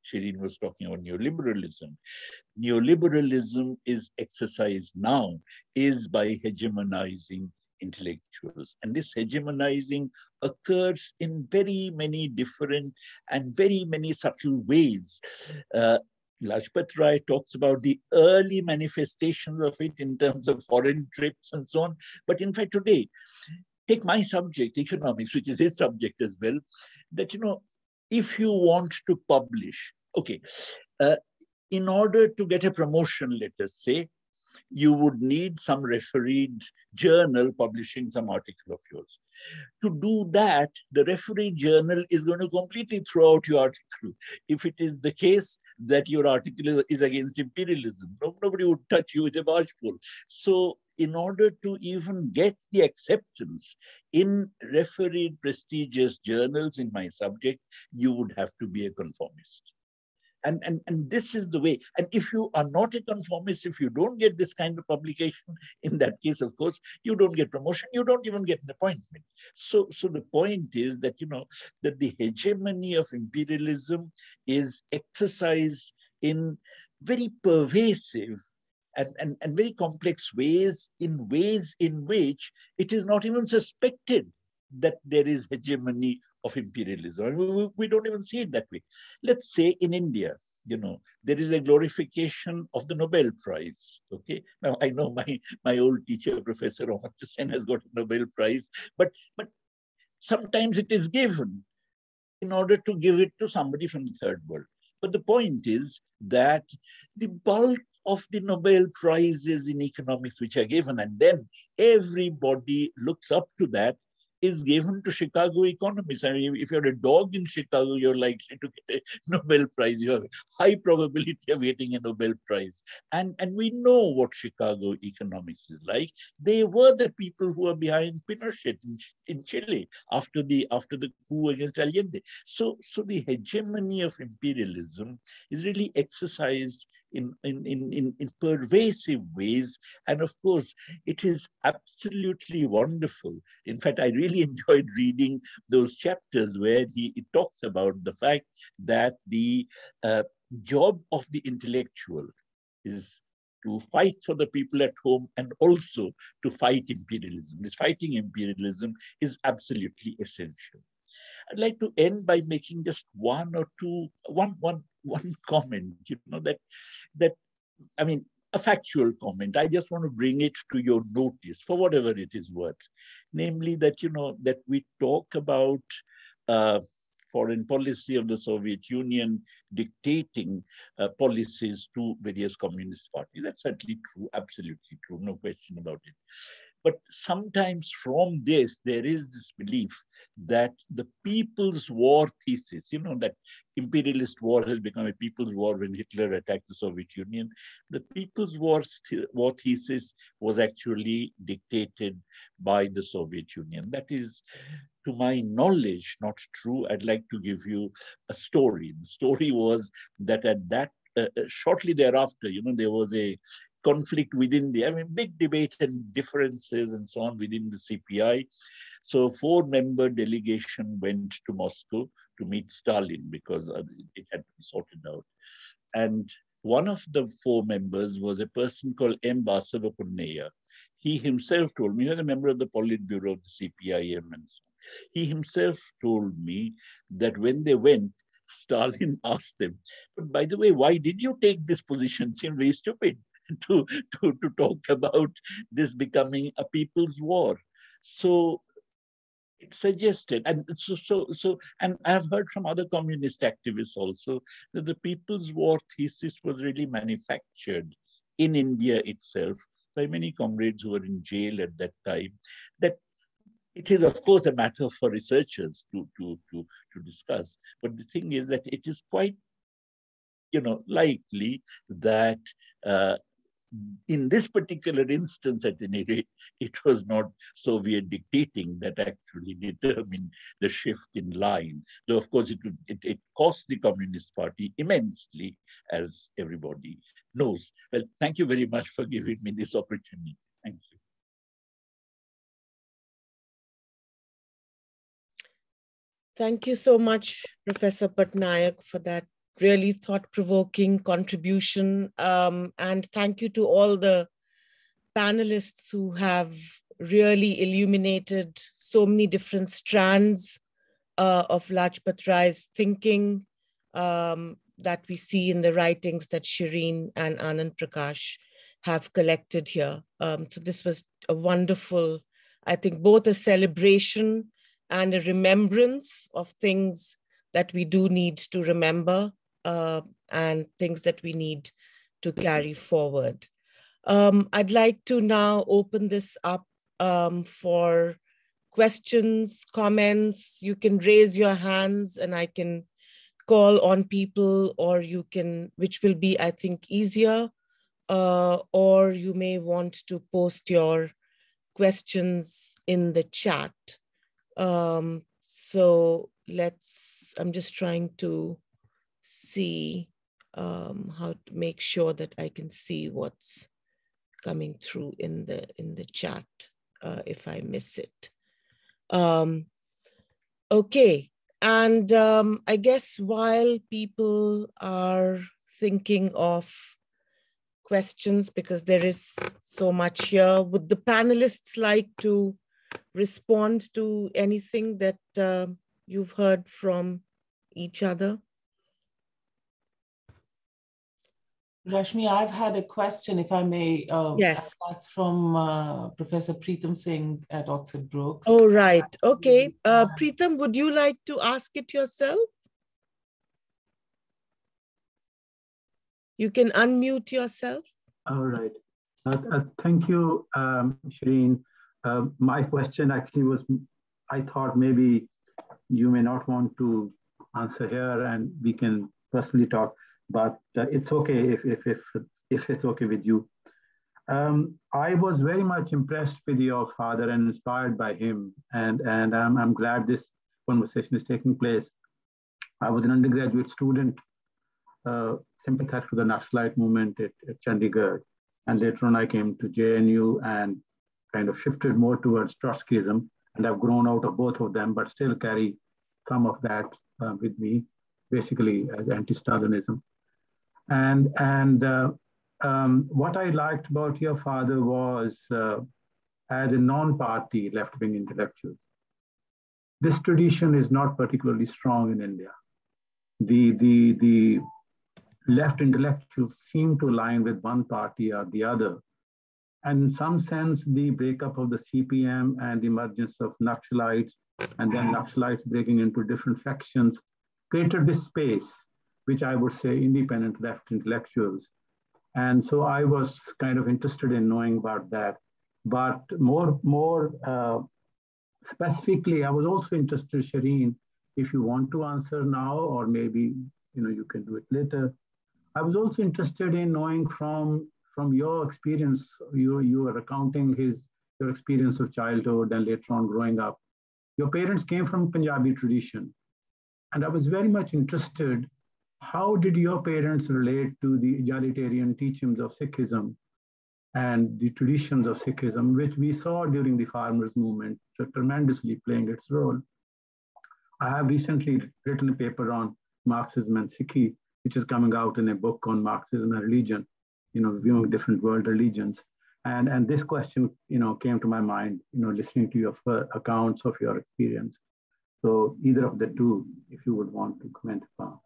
Shireen was talking about neoliberalism. Neoliberalism is exercised now is by hegemonizing intellectuals. And this hegemonizing occurs in very many different and very many subtle ways. Lajpat Rai talks about the early manifestations of it in terms of foreign trips and so on. But in fact, today, take my subject, economics, which is his subject as well, that, if you want to publish, in order to get a promotion, let us say, you would need some refereed journal publishing some article of yours. To do that, the refereed journal is going to completely throw out your article. If it is the case that your article is against imperialism, nobody would touch you with a bargeful. So in order to even get the acceptance in refereed prestigious journals in my subject, you would have to be a conformist. And this is the way. And if you are not a conformist, if you don't get this kind of publication, in that case, of course, you don't get promotion, you don't even get an appointment. So the point is that, that the hegemony of imperialism is exercised in very pervasive and very complex ways in which it is not even suspected that there is hegemony of imperialism. We don't even see it that way. Let's say in India, there is a glorification of the Nobel Prize. Okay, now I know my old teacher, Professor Amartya Sen, has got a Nobel Prize, but sometimes it is given in order to give it to somebody from the third world. But the point is that the bulk of the Nobel Prizes in economics which are given, and then everybody looks up to that, is given to Chicago economists. I mean, if you're a dog in Chicago, you're likely to get a Nobel Prize. You have a high probability of getting a Nobel Prize. And we know what Chicago economics is like. They were the people who were behind Pinochet in Chile after the coup against Allende. So the hegemony of imperialism is really exercised in pervasive ways. And of course, it is absolutely wonderful. In fact, I really enjoyed reading those chapters where it talks about the fact that the job of the intellectual is to fight for the people at home and also to fight imperialism. This fighting imperialism is absolutely essential. I'd like to end by making just one comment, that I mean, a factual comment. I just want to bring it to your notice for whatever it is worth. Namely that, that we talk about foreign policy of the Soviet Union dictating policies to various communist parties. That's certainly true, absolutely true, no question about it. But sometimes from this, there is this belief that the People's War thesis, that imperialist war has become a people's war when Hitler attacked the Soviet Union. The People's War thesis was actually dictated by the Soviet Union. That is, to my knowledge, not true. I'd like to give you a story. The story was that at that, shortly thereafter, there was a conflict within big debate and differences and so on within the CPI. So 4-member delegation went to Moscow to meet Stalin because it had to be sorted out. And one of the 4 members was a person called M. Prabhat Patnaya. He himself told me, he was a member of the Politburo of the CPIM and so on. He himself told me that when they went, Stalin asked them, but by the way, why did you take this position? It seemed very stupid to talk about this becoming a people's war. So it suggested, and and I've heard from other communist activists also that the People's War thesis was really manufactured in India itself by many comrades who were in jail at that time. That it is, of course, a matter for researchers to discuss. But the thing is that it is quite, likely that in this particular instance, at any rate, it was not Soviet dictating that actually determined the shift in line. Though, of course, it cost the Communist Party immensely, as everybody knows. Well, thank you very much for giving me this opportunity. Thank you. Thank you so much, Professor Patnaik, for that really thought-provoking contribution. And thank you to all the panelists who have really illuminated so many different strands of Lajpat Rai's thinking that we see in the writings that Shireen and Anand Prakash have collected here. So this was a wonderful, I think, both a celebration and a remembrance of things that we do need to remember and things that we need to carry forward. I'd like to now open this up for questions, comments. You can raise your hands and I can call on people, or you can, which will be, I think, easier, or you may want to post your questions in the chat. So I'm just trying to see how to make sure that I can see what's coming through in the chat if I miss it. Okay, and I guess while people are thinking of questions, because there is so much here, would the panelists like to respond to anything that you've heard from each other? Rashmi, I've had a question, if I may. Yes. That's from Professor Preetham Singh at Oxford Brookes. Oh, right. Okay. Preetham, would you like to ask it yourself? You can unmute yourself. All right. Thank you, Shireen. My question actually was, I thought maybe you may not want to answer here and we can personally talk, but it's okay if it's okay with you. I was very much impressed with your father and inspired by him, and I'm glad this conversation is taking place. I was an undergraduate student, sympathetic to the Naxalite movement at Chandigarh, and later on I came to JNU and kind of shifted more towards Trotskyism, and I've grown out of both of them, but still carry some of that with me, basically as anti-Stalinism. And what I liked about your father was, as a non-party left-wing intellectual, this tradition is not particularly strong in India. The left intellectuals seem to align with one party or the other. And in some sense, the breakup of the CPM and the emergence of Naxalites, and then Naxalites breaking into different factions, created this space, which I would say independent left intellectuals. And so I was kind of interested in knowing about that. But more specifically, I was also interested, Shireen, if you want to answer now, or maybe you can do it later. I was also interested in knowing from your experience, you were recounting your experience of childhood and later on growing up. Your parents came from Punjabi tradition. And I was very much interested, how did your parents relate to the egalitarian teachings of Sikhism and the traditions of Sikhism, which we saw during the farmers' movement, tremendously playing its role? I have recently written a paper on Marxism and Sikhi, which is coming out in a book on Marxism and religion, viewing different world religions. And this question, came to my mind, listening to your accounts of your experience. So either of the two, if you would want to comment upon.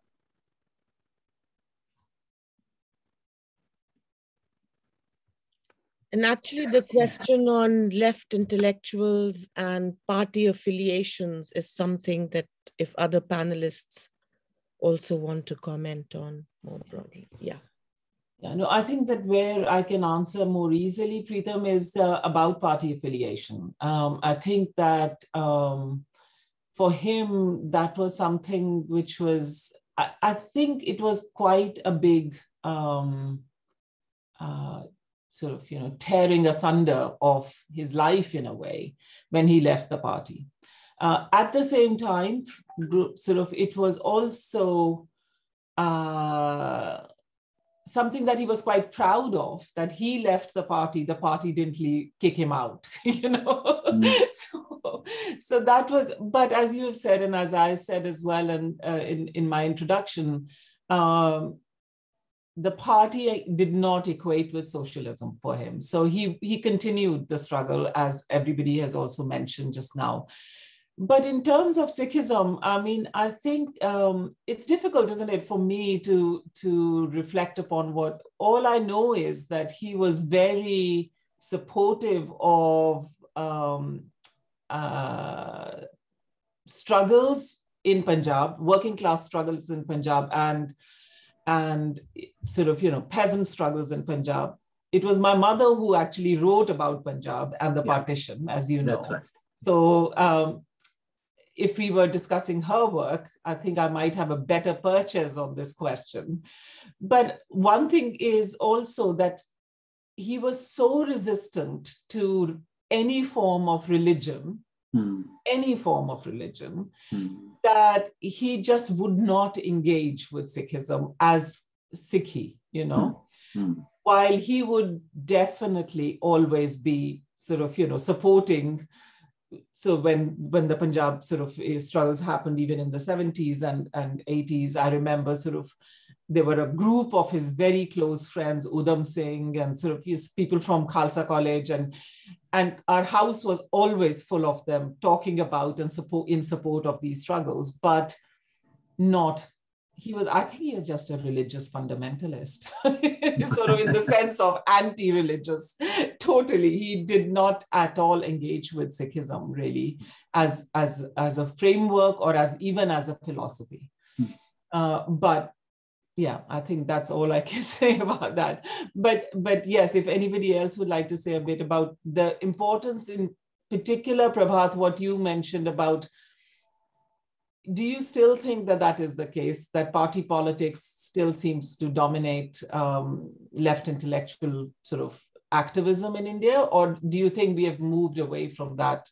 And actually the question on left intellectuals and party affiliations is something that if other panelists also want to comment on more broadly. Yeah. Yeah, no, I think that where I can answer more easily, Preetham, is about party affiliation. I think that for him, that was something which was, I think it was quite a big sort of, tearing asunder of his life in a way when he left the party. At the same time, it was also something that he was quite proud of, that he left the party didn't kick him out, So that was, but as you have said, and as I said as well in my introduction, the party did not equate with socialism for him. So he continued the struggle, as everybody has also mentioned just now. But in terms of Sikhism, I mean, I think it's difficult, isn't it, for me to reflect upon what, all I know is that he was very supportive of struggles in Punjab, working class struggles in Punjab, and sort of, peasant struggles in Punjab. It was my mother who actually wrote about Punjab and the partition, as you know. That's right. So if we were discussing her work, I think I might have a better purchase on this question. But one thing is also that he was so resistant to any form of religion, that he just would not engage with Sikhism as Sikhi, while he would definitely always be sort of, supporting. So when the Punjab sort of struggles happened, even in the 70s and 80s, I remember sort of there were a group of his very close friends, Udham Singh, and sort of people from Khalsa College, and our house was always full of them talking about and in support of these struggles, but not I think he was just a religious fundamentalist, sort of in the sense of anti-religious, totally. He did not at all engage with Sikhism really as a framework or even as a philosophy. But yeah, I think that's all I can say about that. But yes, if anybody else would like to say a bit about the importance in particular, Prabhat, what you mentioned about, do you still think that that is the case, that party politics still seems to dominate left intellectual sort of activism in India? Or do you think we have moved away from that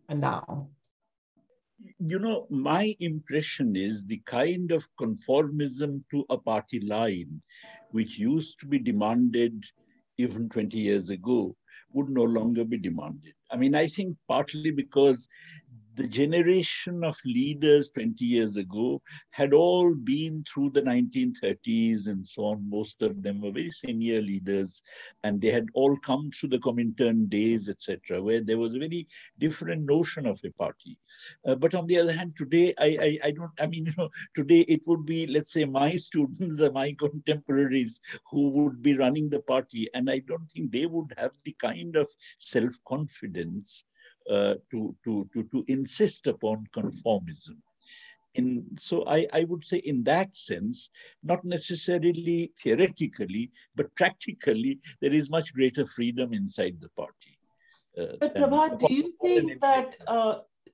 now? You know, my impression is the kind of conformism to a party line, which used to be demanded even 20 years ago, would no longer be demanded. I mean, I think partly because the generation of leaders 20 years ago had all been through the 1930s and so on. Most of them were very senior leaders, and they had all come through the Comintern days, etc., where there was a very different notion of a party. But on the other hand, today, today it would be, let's say, my students or my contemporaries who would be running the party, and I don't think they would have the kind of self-confidence to insist upon conformism. So I would say in that sense, not necessarily theoretically, but practically, there is much greater freedom inside the party. But Prabhat, do you think that,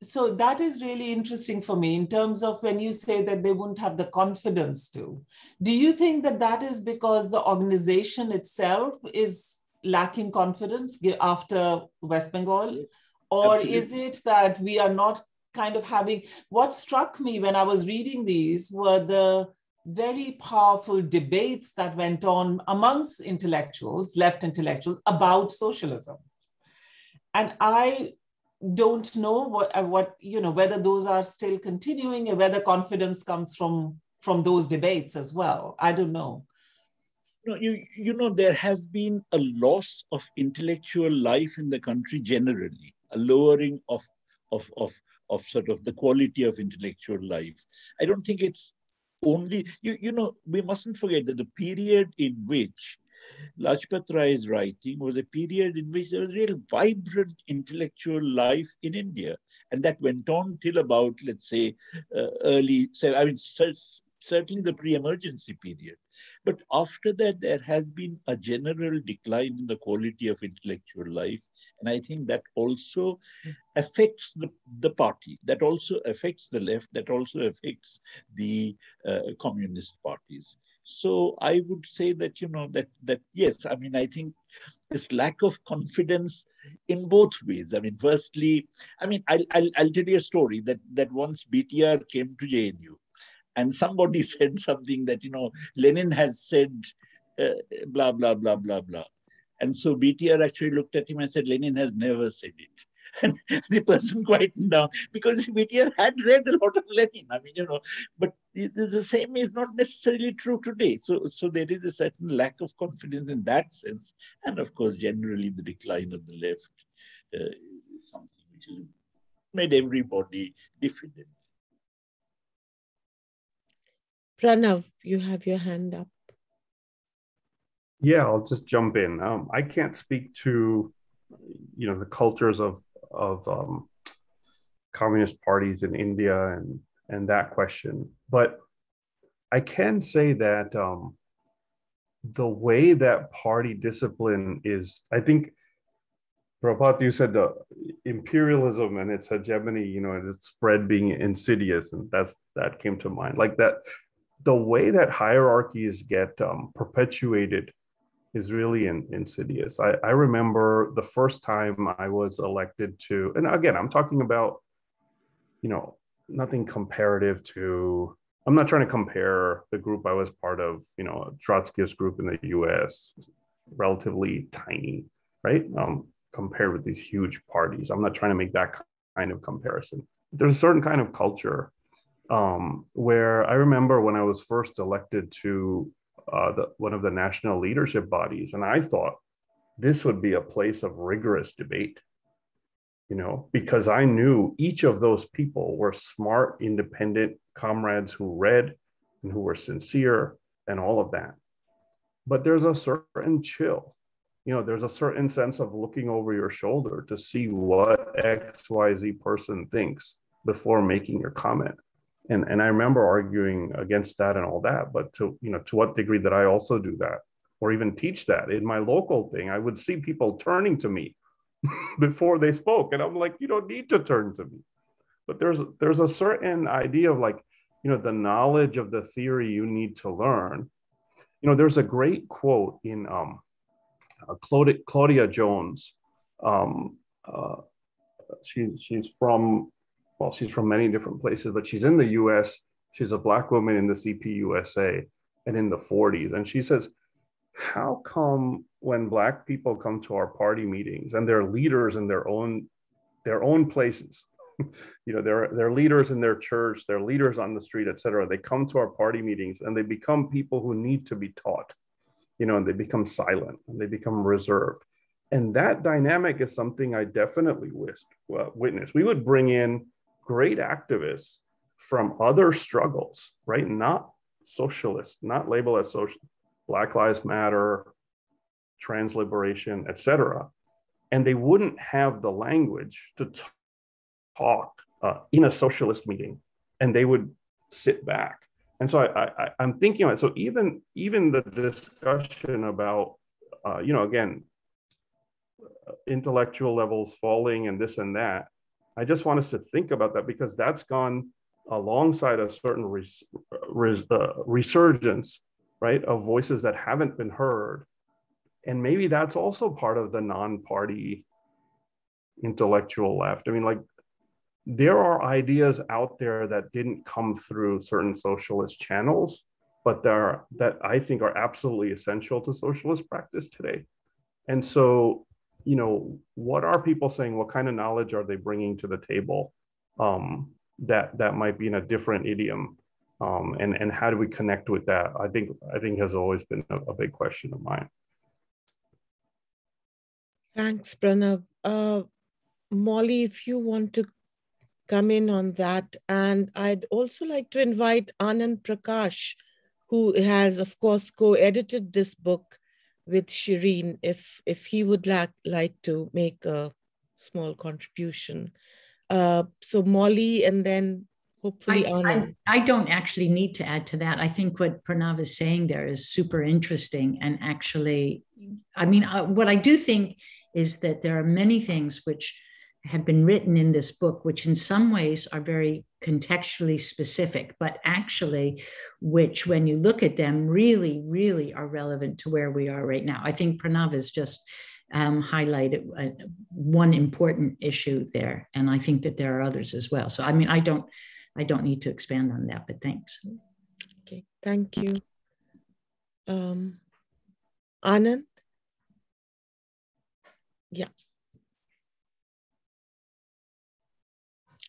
so that is really interesting for me in terms of when you say that they wouldn't have the confidence to. Do you think that that is because the organization itself is lacking confidence after West Bengal? Or Absolutely. Is it that we are not kind of having, what struck me when I was reading these were the very powerful debates that went on amongst intellectuals, left intellectuals, about socialism. And I don't know whether those are still continuing or whether confidence comes from those debates as well. I don't know. No, you know, there has been a loss of intellectual life in the country generally, a lowering of sort of the quality of intellectual life. I don't think it's only, you know, we mustn't forget that the period in which Lajpat Rai's writing was a period in which there was real vibrant intellectual life in India. And that went on till about, let's say, certainly the pre-emergency period. But after that, there has been a general decline in the quality of intellectual life. And I think that also affects the party, that also affects the left, that also affects the communist parties. So I would say that, you know, that yes, I mean, I think this lack of confidence in both ways. I mean, firstly, I mean, I'll tell you a story that once BTR came to JNU, and somebody said something that, you know, Lenin has said blah, blah, blah, blah, blah. And so BTR actually looked at him and said, Lenin has never said it. And the person quietened down because BTR had read a lot of Lenin. I mean, you know, but the same is not necessarily true today. So there is a certain lack of confidence in that sense. And of course, generally the decline of the left is something which has made everybody diffident. Pranav, you have your hand up. Yeah, I'll just jump in. I can't speak to, you know, the cultures of communist parties in India and that question, but I can say that the way that party discipline is, I think, Prabhat, you said the imperialism and its hegemony, you know, and its spread being insidious, and that came to mind. Like that, the way that hierarchies get perpetuated is really insidious. I remember the first time I was elected to, and again, I'm talking about, you know, nothing comparative to, I'm not trying to compare the group I was part of, you know, a Trotskyist group in the US, relatively tiny, right? Compared with these huge parties. I'm not trying to make that kind of comparison. There's a certain kind of culture where I remember when I was first elected to one of the national leadership bodies, and I thought this would be a place of rigorous debate, you know, because I knew each of those people were smart, independent comrades who read, and who were sincere and all of that. But there's a certain chill. There's a certain sense of looking over your shoulder to see what XYZ person thinks before making your comment. And I remember arguing against that and all that, but to what degree that I also do that or even teach that in my local thing, I would see people turning to me before they spoke. And I'm like, you don't need to turn to me. But there's a certain idea of like, the knowledge of the theory you need to learn. There's a great quote in Claudia Jones. She's from many different places, but she's in the US. She's a Black woman in the CPUSA and in the 40s. And she says, how come when Black people come to our party meetings and they're leaders in their own places, they're leaders in their church, they're leaders on the street, et cetera, they come to our party meetings and they become people who need to be taught, and they become silent and they become reserved. And that dynamic is something I definitely witnessed. We would bring in great activists from other struggles, right? Not socialist, not labeled as social, Black Lives Matter, trans liberation, et cetera. And they wouldn't have the language to talk in a socialist meeting, and they would sit back. And so I'm thinking about it. So even the discussion about, again, intellectual levels falling and this and that, I just want us to think about that, because that's gone alongside a certain resurgence, right, of voices that haven't been heard. And maybe that's also part of the non-party intellectual left. I mean, like, there are ideas out there that didn't come through certain socialist channels, but that I think are absolutely essential to socialist practice today. And so, what are people saying? What kind of knowledge are they bringing to the table that might be in a different idiom? And how do we connect with that? I think has always been a big question of mine. Thanks, Pranav. Molly, if you want to come in on that. And I'd also like to invite Anand Prakash, who has, of course, co-edited this book with Shireen, if he would like to make a small contribution. So Molly, and then hopefully Anand. I don't actually need to add to that. I think what Pranav is saying there is super interesting. And actually, I mean, what I do think is that there are many things which have been written in this book, which in some ways are very contextually specific, but actually, which when you look at them, really, really are relevant to where we are right now. I think Pranav has just highlighted one important issue there, and I think that there are others as well. So, I mean, I don't need to expand on that, but thanks. Okay, thank you. Anand? Yeah.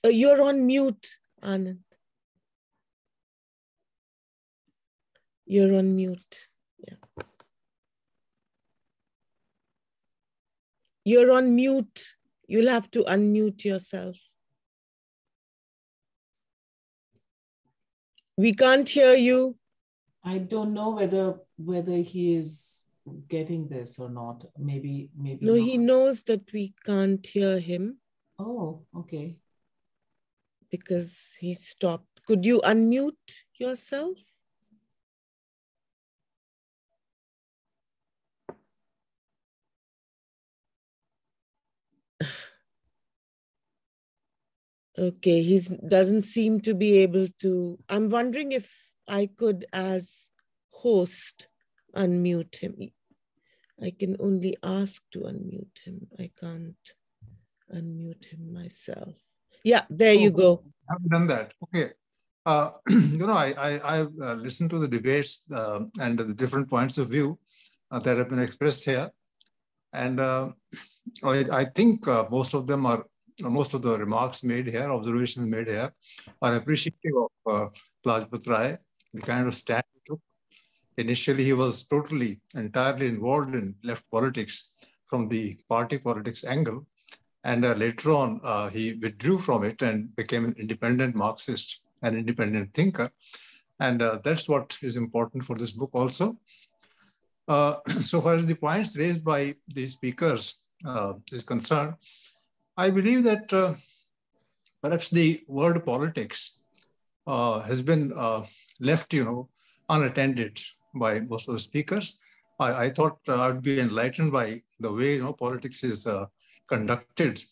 You're on mute, Anand. You're on mute. Yeah. You're on mute. You'll have to unmute yourself. We can't hear you. I don't know whether he is getting this or not. Maybe no, not. He knows that we can't hear him. Oh, okay. Because he stopped. Could you unmute yourself? Okay, he doesn't seem to be able to. I'm wondering if I could, as host, unmute him. I can only ask to unmute him. I can't unmute him myself. Yeah, there you go. I've done that. Okay. I've listened to the debates and the different points of view that have been expressed here. And I think most of the remarks made here, observations made here, are appreciative of Lajpat Rai, the kind of stand he took. Initially, he was entirely involved in left politics from the party politics angle. And later on, he withdrew from it and became an independent Marxist, an independent thinker. And that's what is important for this book also. So far as the points raised by the speakers is concerned, I believe that perhaps the word politics has been left, unattended by most of the speakers. I thought I would be enlightened by the way politics is conducted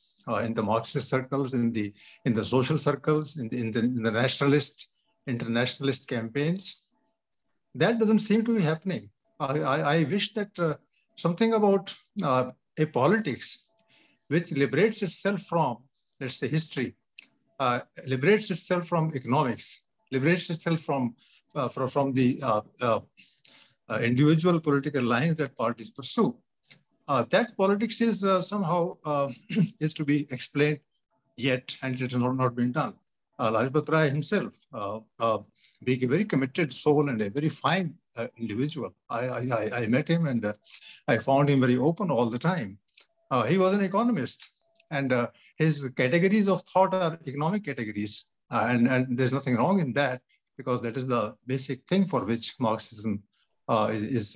in the Marxist circles, in the social circles, in the nationalist, internationalist campaigns. That doesn't seem to be happening. I wish that something about a politics which liberates itself from, let's say, history, liberates itself from economics, liberates itself from the individual political lines that parties pursue. That politics is somehow is to be explained yet, and it has not been done. Lajpat Rai himself, being a very committed soul and a very fine individual, I met him and I found him very open all the time. He was an economist, and his categories of thought are economic categories, and there's nothing wrong in that, because that is the basic thing for which Marxism is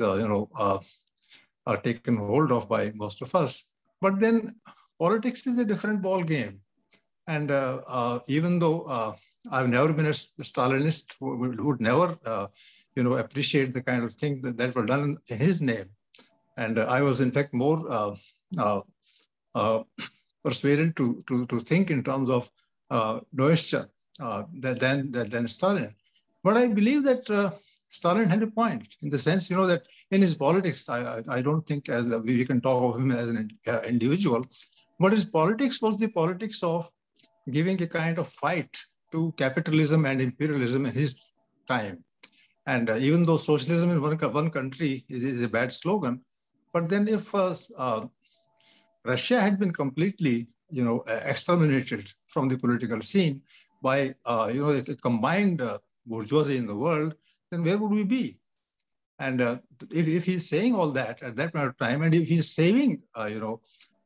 taken hold of by most of us. But then politics is a different ball game. And even though I've never been a Stalinist who would never, appreciate the kind of thing that were done in his name. And I was, in fact, more persuaded to think in terms of Deutsche than Stalin. But I believe that Stalin had a point, in the sense, that in his politics, I don't think as we can talk of him as an individual, but his politics was the politics of giving a kind of fight to capitalism and imperialism in his time. And even though socialism in one country is a bad slogan, but then if Russia had been completely, exterminated from the political scene by, a combined bourgeoisie in the world, then where would we be? And if he's saying all that at that point of time, and if he's saving,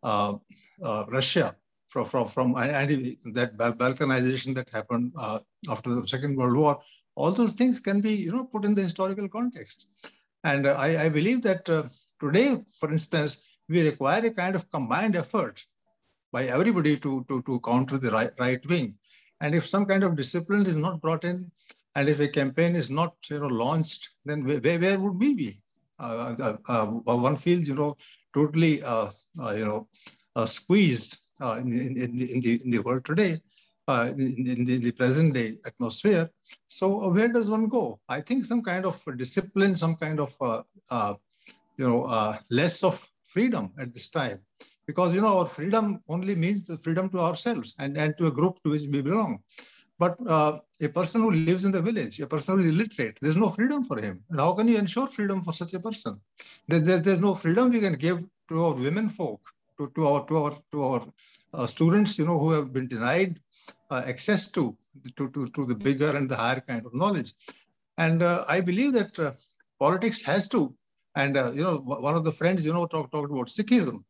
Russia from that balkanization that happened after the Second World War, all those things can be, put in the historical context. And I believe that today, for instance, we require a kind of combined effort by everybody to counter the right wing. And if some kind of discipline is not brought in, and if a campaign is not, launched, then where would we be? One feels, totally, squeezed in the world today, in the present day atmosphere. So where does one go? I think some kind of discipline, some kind of, less of freedom at this time, because, our freedom only means the freedom to ourselves and to a group to which we belong. But a person who lives in the village, a person who is illiterate, there's no freedom for him. And how can you ensure freedom for such a person? There's no freedom we can give to our women folk, to our students, who have been denied access to the bigger and the higher kind of knowledge. And I believe that politics has to, and one of the friends, talked about Sikhism.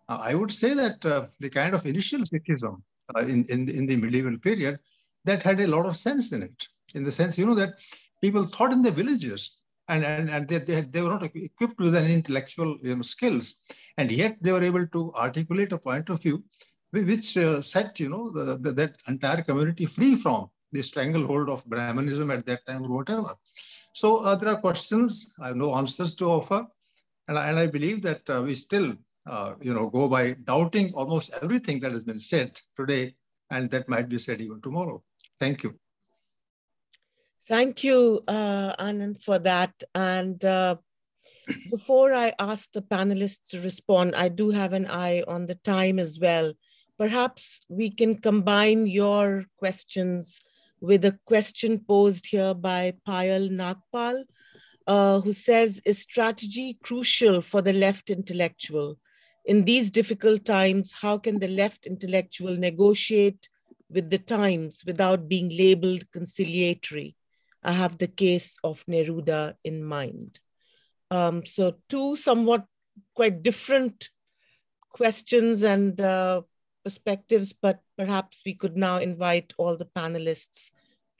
I would say that the kind of initial Sikhism in the medieval period, that had a lot of sense in it, in the sense, that people thought in the villages, and they were not equipped with any intellectual skills, and yet they were able to articulate a point of view which set that entire community free from the stranglehold of Brahmanism at that time or whatever. So there are questions, I have no answers to offer, and I believe that we still go by doubting almost everything that has been said today, and that might be said even tomorrow. Thank you. Thank you, Anand, for that. And before I ask the panelists to respond, I do have an eye on the time as well. Perhaps we can combine your questions with a question posed here by Payal Nagpal, who says, is strategy crucial for the left intellectual? In these difficult times, how can the left intellectual negotiate with the times without being labeled conciliatory? I have the case of Neruda in mind. So two somewhat quite different questions and perspectives, but perhaps we could now invite all the panelists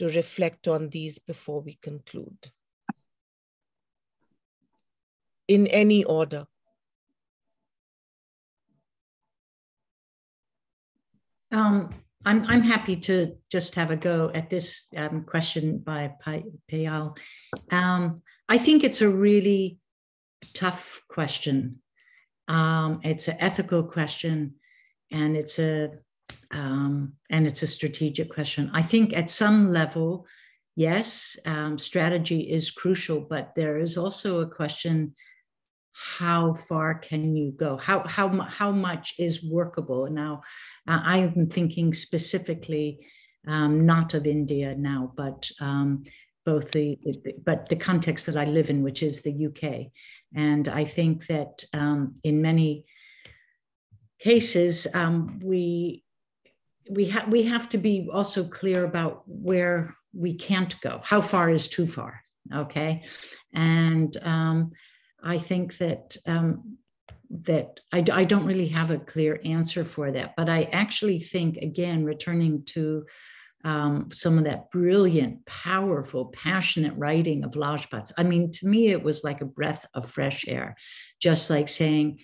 to reflect on these before we conclude? In any order. I'm happy to just have a go at this question by Payal. I think it's a really tough question. It's an ethical question, and it's a strategic question. I think at some level, yes, strategy is crucial, but there is also a question: how far can you go? How much is workable? Now, I'm thinking specifically not of India now, but the context that I live in, which is the UK. And I think that in many cases, we have to be also clear about where we can't go. How far is too far? Okay, and I think that I don't really have a clear answer for that, but I actually think, again, returning to some of that brilliant, powerful, passionate writing of Lajpat's. I mean, to me, it was like a breath of fresh air, just like saying,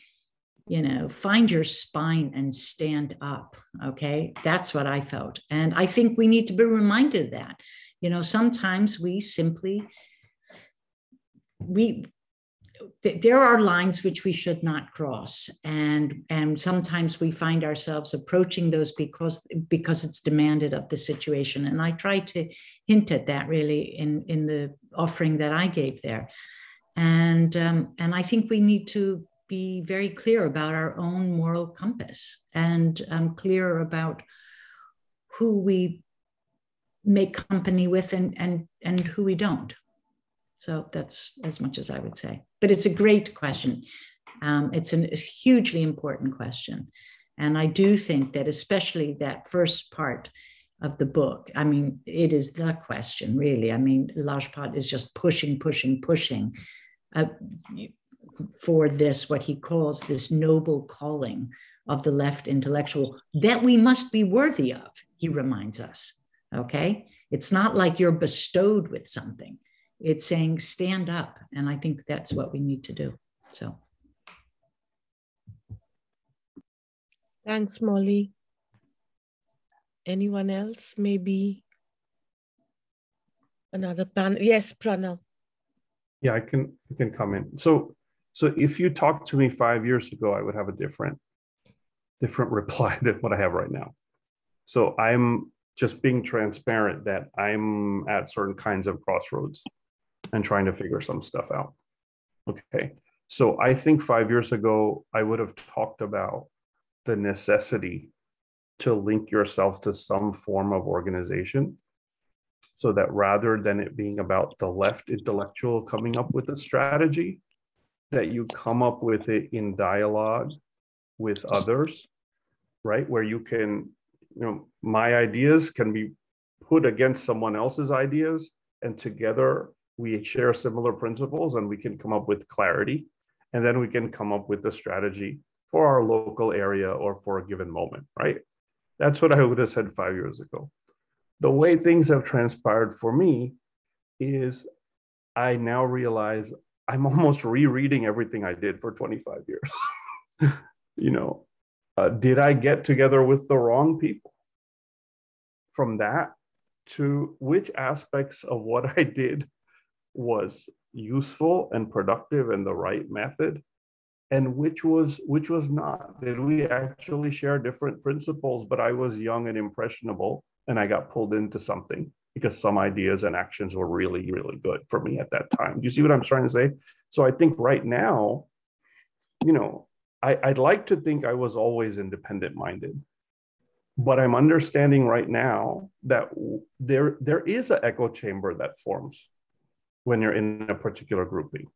you know, find your spine and stand up. Okay, that's what I felt, and I think we need to be reminded of that. You know, sometimes there are lines which we should not cross, and sometimes we find ourselves approaching those because it's demanded of the situation. And I try to hint at that really in the offering that I gave there, and I think we need to be very clear about our own moral compass and clear about who we make company with and who we don't. So that's as much as I would say. But it's a great question. It's a hugely important question. And I do think that especially that first part of the book, I mean, it is the question, really. I mean, Lajpat is just pushing for this, what he calls this noble calling of the left intellectual that we must be worthy of, he reminds us, okay? It's not like you're bestowed with something. It's saying stand up, and I think that's what we need to do. So, thanks, Molly. Anyone else? Maybe another panel? Yes, Pranav. Yeah, I can come in. So if you talked to me 5 years ago, I would have a different reply than what I have right now. So I'm just being transparent that I'm at certain kinds of crossroads and trying to figure some stuff out. Okay. So I think 5 years ago, I would have talked about the necessity to link yourself to some form of organization, so that rather than it being about the left intellectual coming up with a strategy, that you come up with it in dialogue with others, right? Where you can, you know, my ideas can be put against someone else's ideas, and together we share similar principles and we can come up with clarity. And then we can come up with a strategy for our local area or for a given moment, right? That's what I would have said 5 years ago. The way things have transpired for me is I now realize I'm almost rereading everything I did for 25 years. You know, did I get together with the wrong people? From that to which aspects of what I did was useful and productive and the right method, and which was not. Did we actually share different principles, but I was young and impressionable and I got pulled into something because some ideas and actions were really, really good for me at that time. Do you see what I'm trying to say? So I think right now, you know, I'd like to think I was always independent minded, but I'm understanding right now that there is an echo chamber that forms when you're in a particular grouping.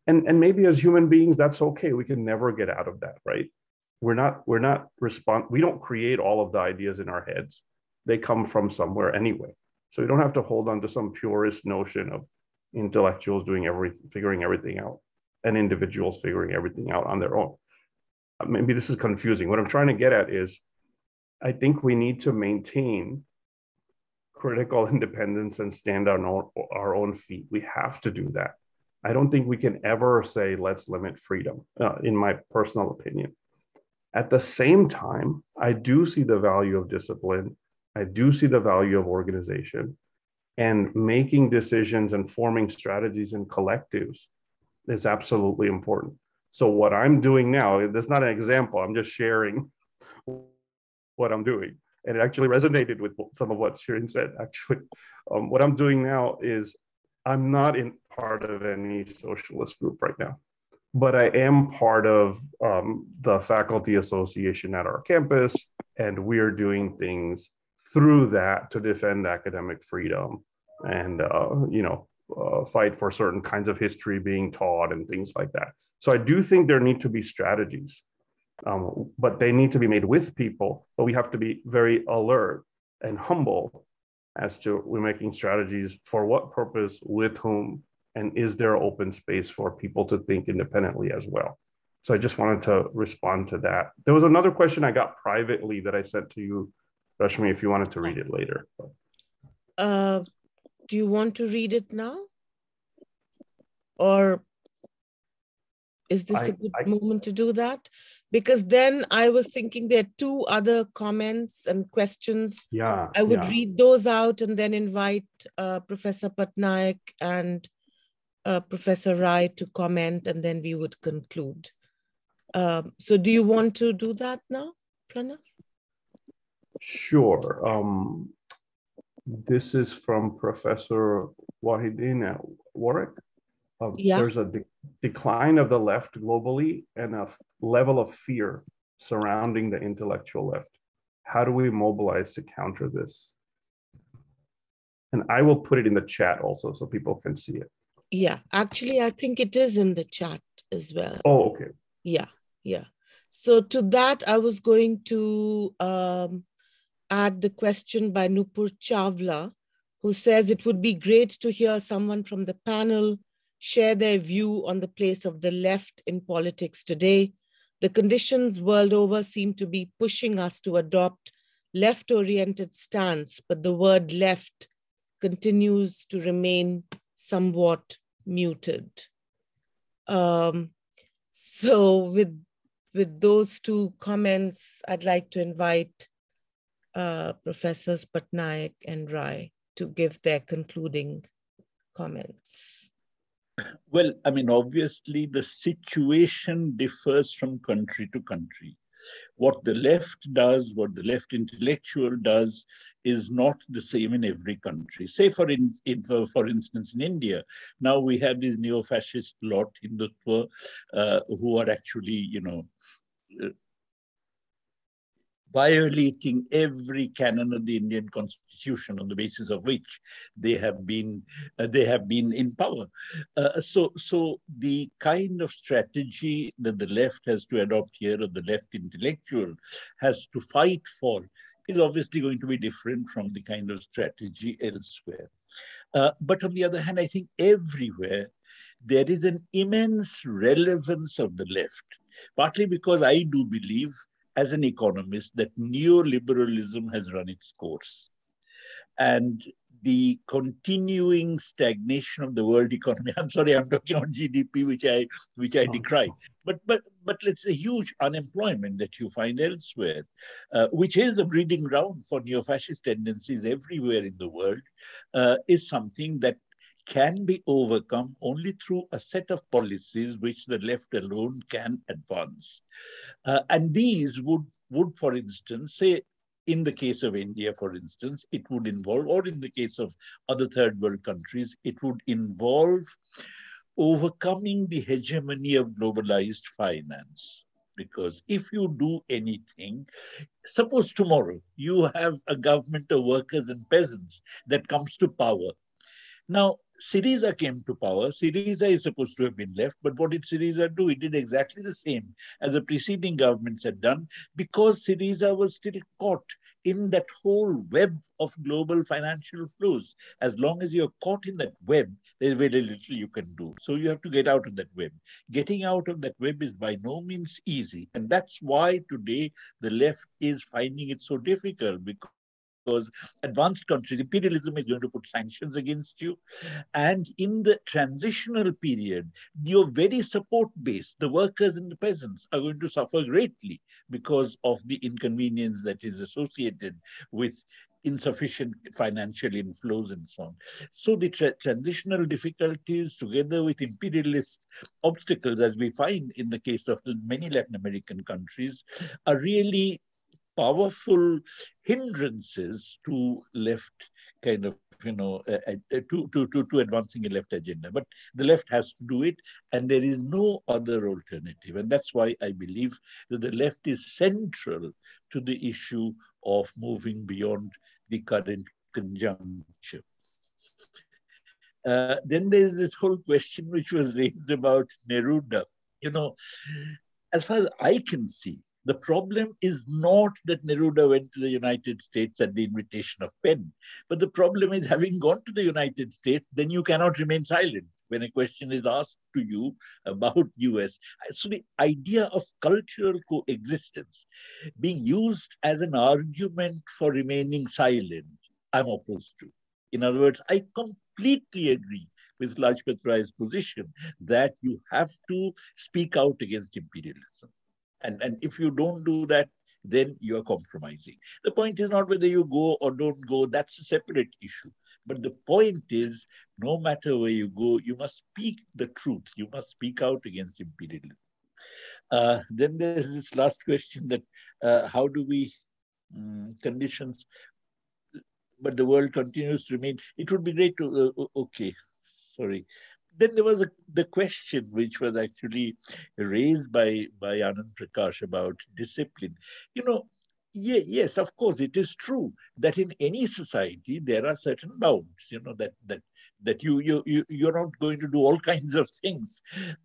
And maybe as human beings, that's okay. We can never get out of that, right? We don't create all of the ideas in our heads. They come from somewhere anyway. So we don't have to hold on to some purist notion of intellectuals doing everything, figuring everything out, and individuals figuring everything out on their own. Maybe this is confusing. What I'm trying to get at is, I think we need to maintain critical independence and stand on our own feet. We have to do that. I don't think we can ever say, let's limit freedom, in my personal opinion. At the same time, I do see the value of discipline. I do see the value of organization, and making decisions and forming strategies in collectives is absolutely important. So what I'm doing now, that's not an example, I'm just sharing what I'm doing. And it actually resonated with some of what Shirin said, actually. What I'm doing now is I'm not in part of any socialist group right now, but I am part of the faculty association at our campus, and we're doing things through that to defend academic freedom and fight for certain kinds of history being taught and things like that. So I do think there need to be strategies, but they need to be made with people, but we have to be very alert and humble as to we're making strategies for what purpose, with whom, and is there open space for people to think independently as well. So I just wanted to respond to that. There was another question I got privately that I sent to you, Rashmi, if you wanted to read it later. Do you want to read it now? Or is this a good moment to do that? Because then I was thinking there are two other comments and questions. Yeah, I would read those out and then invite Professor Patnaik and Professor Rai to comment, and then we would conclude. So do you want to do that now, Pranav? Sure. This is from Professor Wahidin at Warwick. There's a decline of the left globally and a level of fear surrounding the intellectual left. How do we mobilize to counter this? And I will put it in the chat also so people can see it. Yeah, actually, I think it is in the chat as well. Oh, okay. Yeah. So to that, I was going to add the question by Nupur Chawla, who says it would be great to hear someone from the panel share their view on the place of the left in politics today. The conditions world over seem to be pushing us to adopt left-oriented stance, but the word left continues to remain somewhat muted. So with those two comments, I'd like to invite Professors Patnaik and Rai to give their concluding comments. Well, I mean, obviously, the situation differs from country to country. What the left does, what the left intellectual does, is not the same in every country. Say, for instance, in India, now we have these neo-fascist lot, Hindutva, who are actually, violating every canon of the Indian constitution on the basis of which they have been in power. So the kind of strategy that the left has to adopt here, or the left intellectual has to fight for, is obviously going to be different from the kind of strategy elsewhere. But on the other hand, I think everywhere there is an immense relevance of the left, partly because I do believe, as an economist, that neoliberalism has run its course. And the continuing stagnation of the world economy, I'm sorry, I'm talking on GDP, which I decry, but let's say huge unemployment that you find elsewhere, which is a breeding ground for neo-fascist tendencies everywhere in the world, is something that can be overcome only through a set of policies which the left alone can advance. And these would, for instance, say, in the case of India, for instance, it would involve, or in the case of other third world countries, it would involve overcoming the hegemony of globalized finance. Because if you do anything, suppose tomorrow you have a government of workers and peasants that comes to power. Now, Syriza came to power. Syriza is supposed to have been left, but what did Syriza do? It did exactly the same as the preceding governments had done, because Syriza was still caught in that whole web of global financial flows. As long as you're caught in that web, there's very little you can do. So you have to get out of that web. Getting out of that web is by no means easy. And that's why today the left is finding it so difficult, because because advanced countries, imperialism is going to put sanctions against you. And in the transitional period, your very support base, the workers and the peasants, are going to suffer greatly because of the inconvenience that is associated with insufficient financial inflows and so on. So the transitional difficulties, together with imperialist obstacles, as we find in the case of many Latin American countries, are really powerful hindrances to left kind of, to advancing a left agenda. But the left has to do it, and there is no other alternative. And that's why I believe that the left is central to the issue of moving beyond the current conjuncture. Then there's this whole question which was raised about Neruda. As far as I can see, the problem is not that Neruda went to the United States at the invitation of Penn, but the problem is, having gone to the United States, then you cannot remain silent when a question is asked to you about US. So the idea of cultural coexistence being used as an argument for remaining silent, I'm opposed to. In other words, I completely agree with Lajpat Rai's position that you have to speak out against imperialism. And if you don't do that, then you are compromising. The point is not whether you go or don't go, that's a separate issue. But the point is, no matter where you go, you must speak the truth. You must speak out against imperialism. Then there's this last question that how do we conditions, but the world continues to remain. It would be great to, Then there was the question which was actually raised by Anand Prakash about discipline. Yes, of course, it is true that in any society there are certain bounds. That you're not going to do all kinds of things.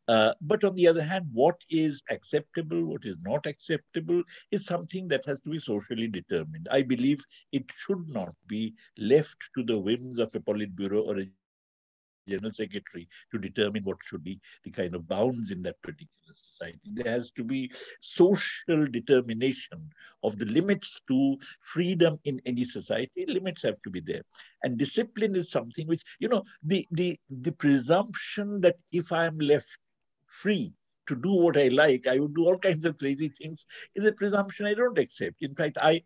But on the other hand, what is acceptable, what is not acceptable, is something that has to be socially determined. I believe it should not be left to the whims of a Politburo or a General Secretary to determine what should be the kind of bounds in that particular society. There has to be social determination of the limits to freedom in any society. Limits have to be there. And discipline is something which, the presumption that if I am left free to do what I like, I would do all kinds of crazy things, is a presumption I don't accept. In fact, I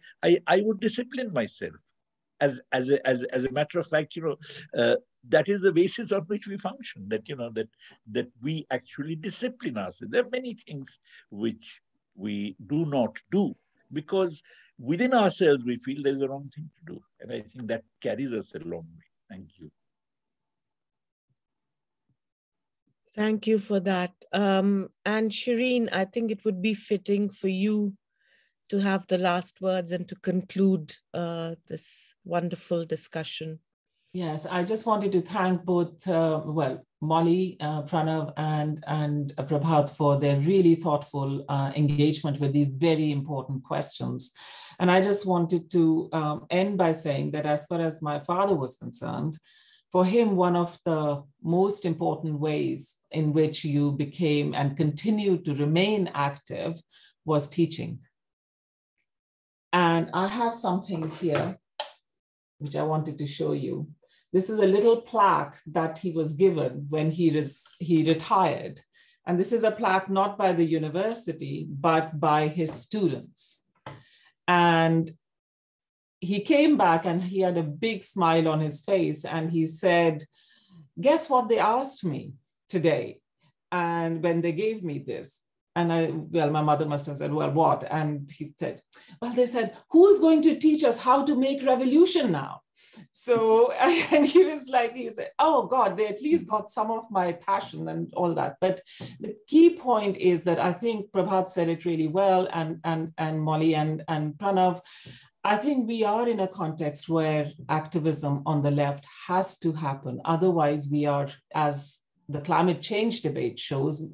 would discipline myself. As a matter of fact, that is the basis on which we function, that we actually discipline ourselves. There are many things which we do not do because within ourselves we feel there's a wrong thing to do. And I think that carries us a long way. Thank you. Thank you for that. And Shireen, I think it would be fitting for you to have the last words and to conclude this wonderful discussion. Yes, I just wanted to thank both, Molly, Pranav, and Prabhat for their really thoughtful engagement with these very important questions. And I just wanted to end by saying that as far as my father was concerned, for him, one of the most important ways in which you became and continued to remain active was teaching. And I have something here, which I wanted to show you. This is a little plaque that he was given when he retired. And this is a plaque not by the university, but by his students. And he came back and he had a big smile on his face. And he said, guess what they asked me today? And when they gave me this, and my mother must have said, well, what? And he said, well, they said, who's going to teach us how to make revolution now? So, and he said, oh God, they at least got some of my passion and all that. But the key point is that I think Prabhat said it really well, and Molly and Pranav, I think we are in a context where activism on the left has to happen. Otherwise, we are, as the climate change debate shows,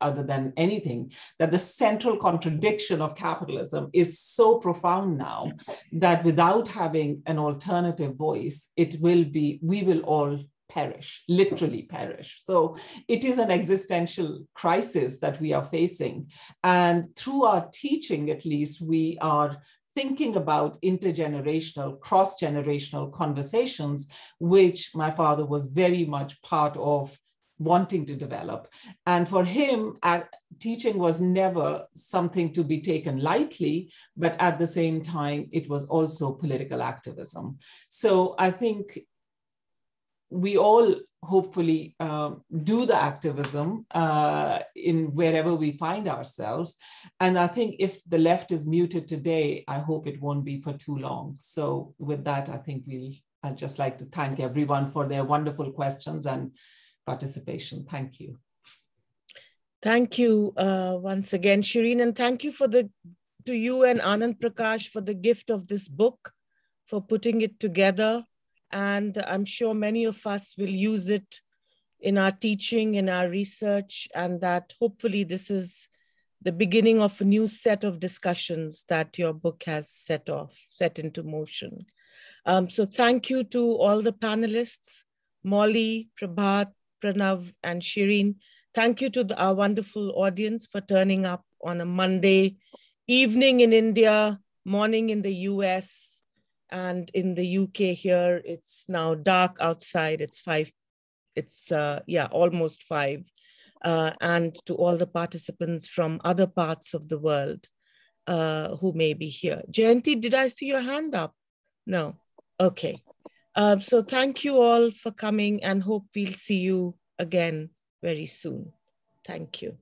other than anything, that the central contradiction of capitalism is so profound now that without having an alternative voice, we will all perish, literally perish. So it is an existential crisis that we are facing. And through our teaching, at least, we are thinking about intergenerational, cross-generational conversations, which my father was very much part of wanting to develop. And for him, teaching was never something to be taken lightly, but at the same time, it was also political activism. So I think we all hopefully do the activism in wherever we find ourselves. And I think if the left is muted today, I hope it won't be for too long. So with that, I think I'd just like to thank everyone for their wonderful questions and participation. Thank you. Thank you once again, Shireen, and thank you to you and Anand Prakash for the gift of this book, for putting it together. And I'm sure many of us will use it in our teaching, in our research, and that hopefully this is the beginning of a new set of discussions that your book has set into motion. So thank you to all the panelists, Molly, Prabhat, Pranav, and Shireen. Thank you to our wonderful audience for turning up on a Monday evening in India, morning in the US, and in the UK here, it's now dark outside. It's almost 5. And to all the participants from other parts of the world who may be here. Jayanti, did I see your hand up? No. Okay. So thank you all for coming, and hope we'll see you again very soon. Thank you.